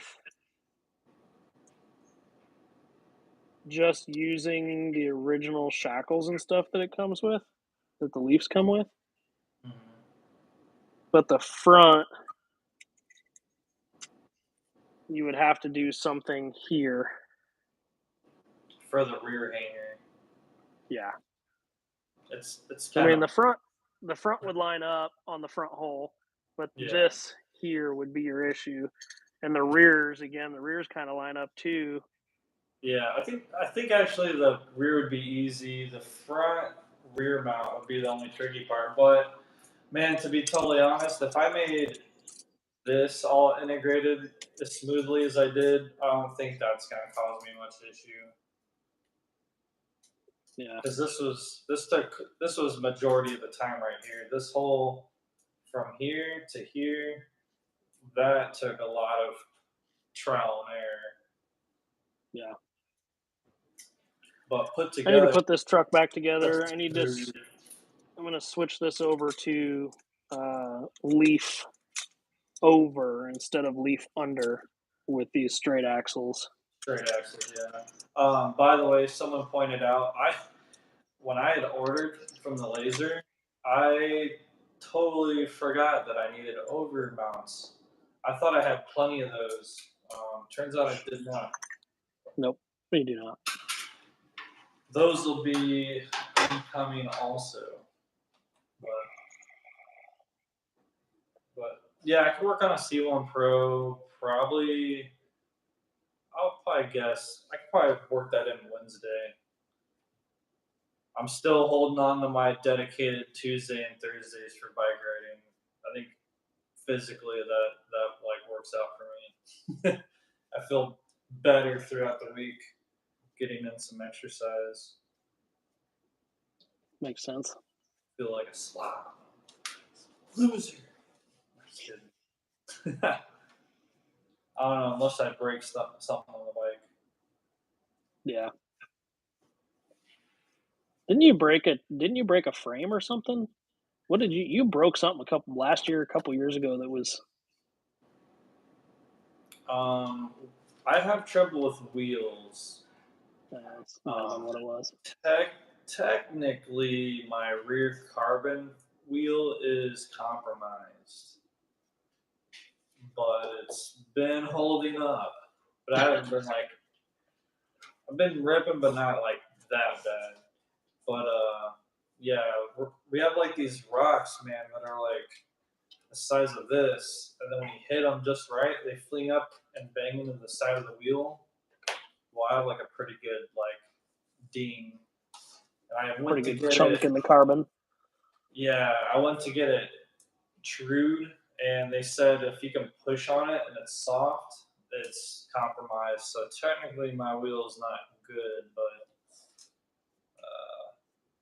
just using the original shackles and stuff that it comes with, that the Leafs come with. Mhm. But the front, you would have to do something here. For the rear hanger. Yeah. It's I kind mean, of the front would line up on the front hole, but yeah. this here would be your issue. And the rears kind of line up too. Yeah, I think actually the rear would be easy. The front rear mount would be the only tricky part. But man, to be totally honest, if I made this all integrated as smoothly as I did, I don't think that's gonna cause me much issue. Yeah. Because this was majority of the time right here. This whole from here to here, that took a lot of trial and error. Yeah. But put I need to together, put this truck back together. that's I need smooth. this. I'm going to switch this over to leaf over instead of leaf under with these straight axles. Straight axles, yeah. By the way, someone pointed out when I had ordered from the laser, I totally forgot that I needed over mounts. I thought I had plenty of those. Turns out I did not. Nope, we do not. Those will be incoming also. But, but yeah, I could work on a C1 Pro. Probably, I'll probably guess. I could probably work that in Wednesday. I'm still holding on to my dedicated Tuesday and Thursdays for bike riding. I think physically that like works out for me. I feel better throughout the week, getting in some exercise. Makes sense. Feel like a slob. Loser. Just kidding. I don't know, unless I break something on the bike. Yeah. Didn't you break a frame or something? What did you broke something a couple years ago that was I have trouble with wheels. might have been what it was. Technically, my rear carbon wheel is compromised, but it's been holding up. But I haven't been like I've been ripping, but not like that bad. But yeah, we have like these rocks, man, that are like the size of this, and then when you hit them just right, they fling up and bang into the side of the wheel. Well, I have like a pretty good like ding, and I went Pretty to good get chunk it. in the carbon. Yeah, I went to get it trued, and they said if you can push on it and it's soft, it's compromised. So technically, my wheel is not good, but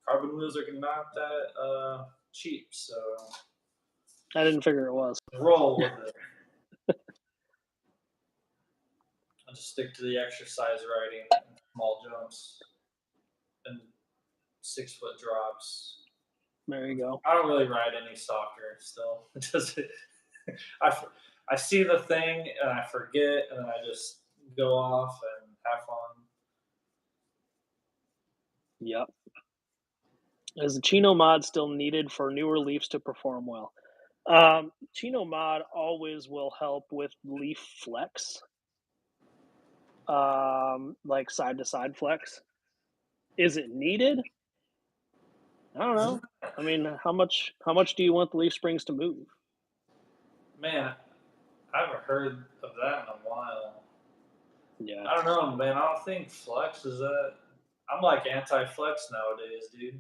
carbon wheels are not that cheap. So I didn't figure it was. roll with it. I just stick to the exercise riding, and small jumps, and 6 foot drops. There you go. I don't really ride any soccer still. It just I see the thing and I forget, and then I just go off and have fun. Yep. Is the Chino mod still needed for newer Leafs to perform well? Chino mod always will help with leaf flex, like side to side flex. Is it needed? I don't know. I mean, how much do you want the leaf springs to move? Man, I haven't heard of that in a while. Yeah. I don't know, man. I don't think flex is that. I'm like anti-flex nowadays, dude.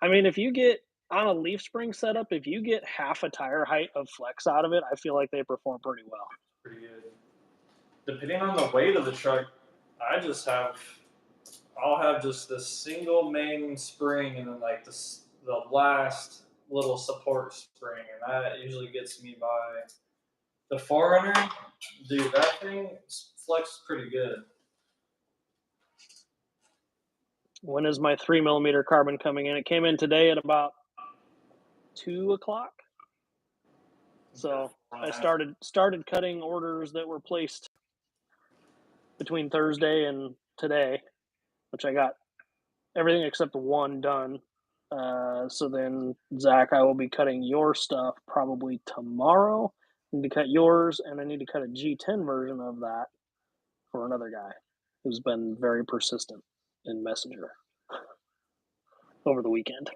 I mean, if you get on a leaf spring setup, if you get half a tire height of flex out of it, I feel like they perform pretty well. Pretty good. Depending on the weight of the truck, I'll have just this single main spring and then like the last little support spring, and that usually gets me by. The 4Runner, dude, that thing flexes pretty good. When is my 3mm carbon coming in? It came in today at about 2:00. So I started cutting orders that were placed between Thursday and today, which I got everything except one done. So then, Zach, I will be cutting your stuff probably tomorrow. I need to cut yours, and I need to cut a G10 version of that for another guy who's been very persistent in Messenger over the weekend.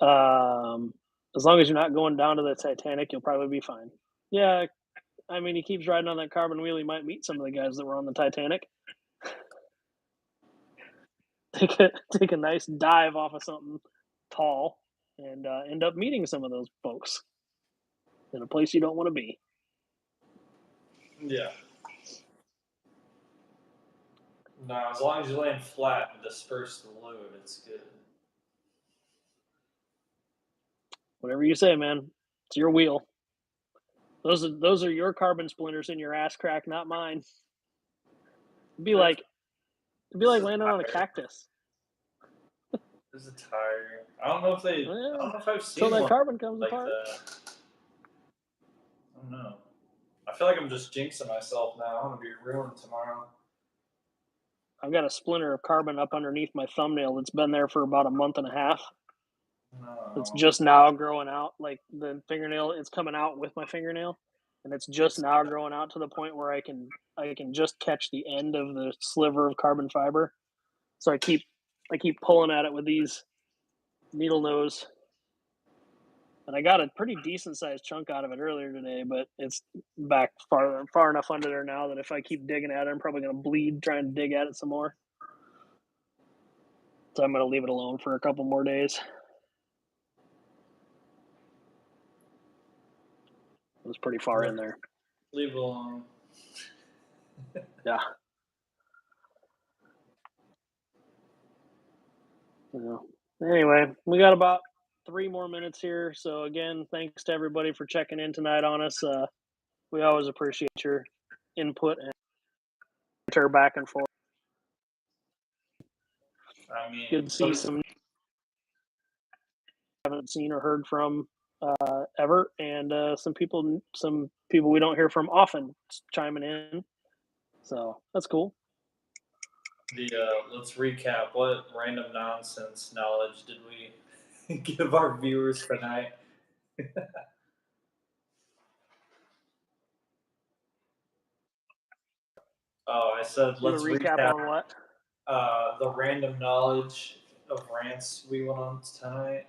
As long as you're not going down to the Titanic, you'll probably be fine. Yeah, I mean, he keeps riding on that carbon wheel. He might meet some of the guys that were on the Titanic. Take a nice dive off of something tall and end up meeting some of those folks in a place you don't want to be. Yeah. No, as long as you land flat and disperse the load, it's good. Whatever you say, man. It's your wheel. Those are your carbon splinters in your ass crack, not mine. It'd be like landing on a cactus. There's a tire. I don't know if I don't know if I've seen Until that one carbon comes like apart. that. I don't know. I feel like I'm just jinxing myself now. I'm gonna be ruined tomorrow. I've got a splinter of carbon up underneath my thumbnail that's been there for about a month and a half. No. It's just now growing out. Like the fingernail, it's coming out with my fingernail, and it's just now growing out to the point where I can just catch the end of the sliver of carbon fiber. So I keep pulling at it with these needle nose, and I got a pretty decent sized chunk out of it earlier today, but it's back far enough under there now that if I keep digging at it, I'm probably going to bleed trying to dig at it some more. So I'm going to leave it alone for a couple more days. It was pretty far in there. Leave it alone. Yeah. Anyway, we got about 3 more minutes here. So again, thanks to everybody for checking in tonight on us. We always appreciate your input and banter back and forth. I mean, good to see some haven't seen or heard from ever, and some people we don't hear from often chiming in. So that's cool. Let's recap. What random nonsense knowledge did we give our viewers tonight? Oh, I said let's recap on what? The random knowledge of rants we went on tonight.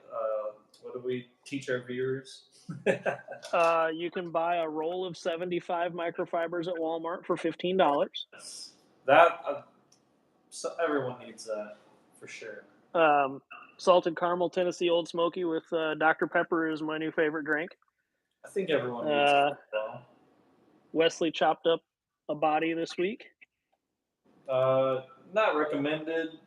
What do we teach our viewers? You can buy a roll of 75 microfibers at Walmart for $15. That so everyone needs that for sure. Salted caramel Tennessee Old Smoky with Dr. Pepper is my new favorite drink. I think everyone needs that. Wesley chopped up a body this week. Not recommended,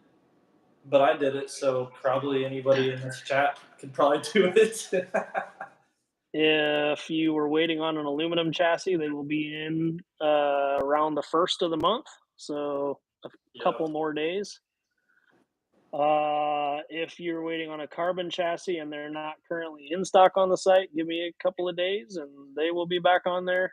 but I did it, so probably anybody in this chat could probably do it. If you were waiting on an aluminum chassis, they will be in around the 1st of the month, so a couple more days. If you're waiting on a carbon chassis and they're not currently in stock on the site, give me a couple of days and they will be back on there.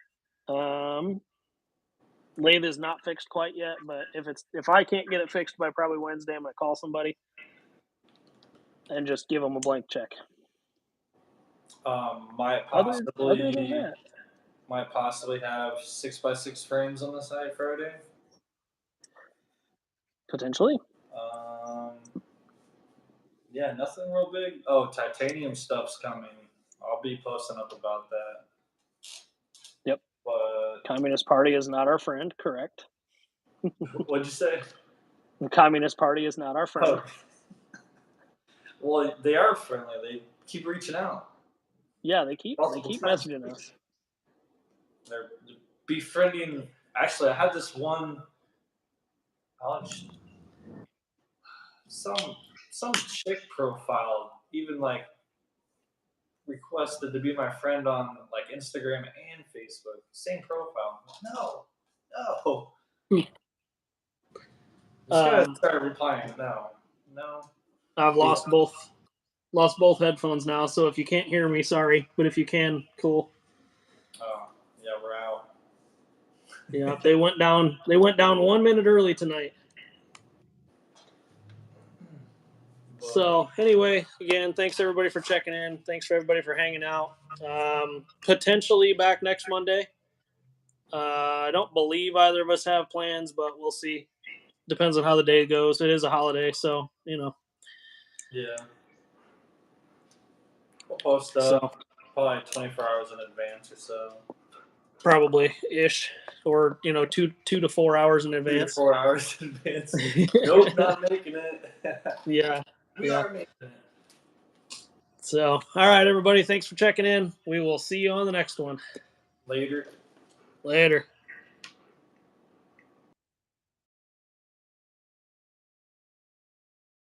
Lathe is not fixed quite yet, but if I can't get it fixed by probably Wednesday, I'm gonna call somebody and just give them a blank check. Might possibly have 6x6 frames on the site Friday. Potentially. Yeah, nothing real big. Oh, titanium stuff's coming. I'll be posting up about that. Yep. But Communist Party is not our friend, correct? What'd you say? The Communist Party is not our friend. Well, they are friendly. They keep reaching out. Yeah, they keep Multiple times. messaging us. They're befriending. Actually, I had this one. Some chick profile even like requested to be my friend on like Instagram and Facebook. Same profile. No. Just gotta start replying. No. I've lost both headphones now, so if you can't hear me, sorry. But if you can, cool. Oh, yeah, we're out. Yeah, they went down 1 minute early tonight. So anyway, again, thanks everybody for checking in. Thanks for everybody for hanging out. Potentially back next Monday. I don't believe either of us have plans, but we'll see. Depends on how the day goes. It is a holiday, so Yeah. We'll post up probably 24 hours in advance or so. Probably ish, or 2 to 4 hours in 2 to advance. 4 hours in advance. Nope, not making it. Yeah. We are making it. So, all right, everybody. Thanks for checking in. We will see you on the next one. Later.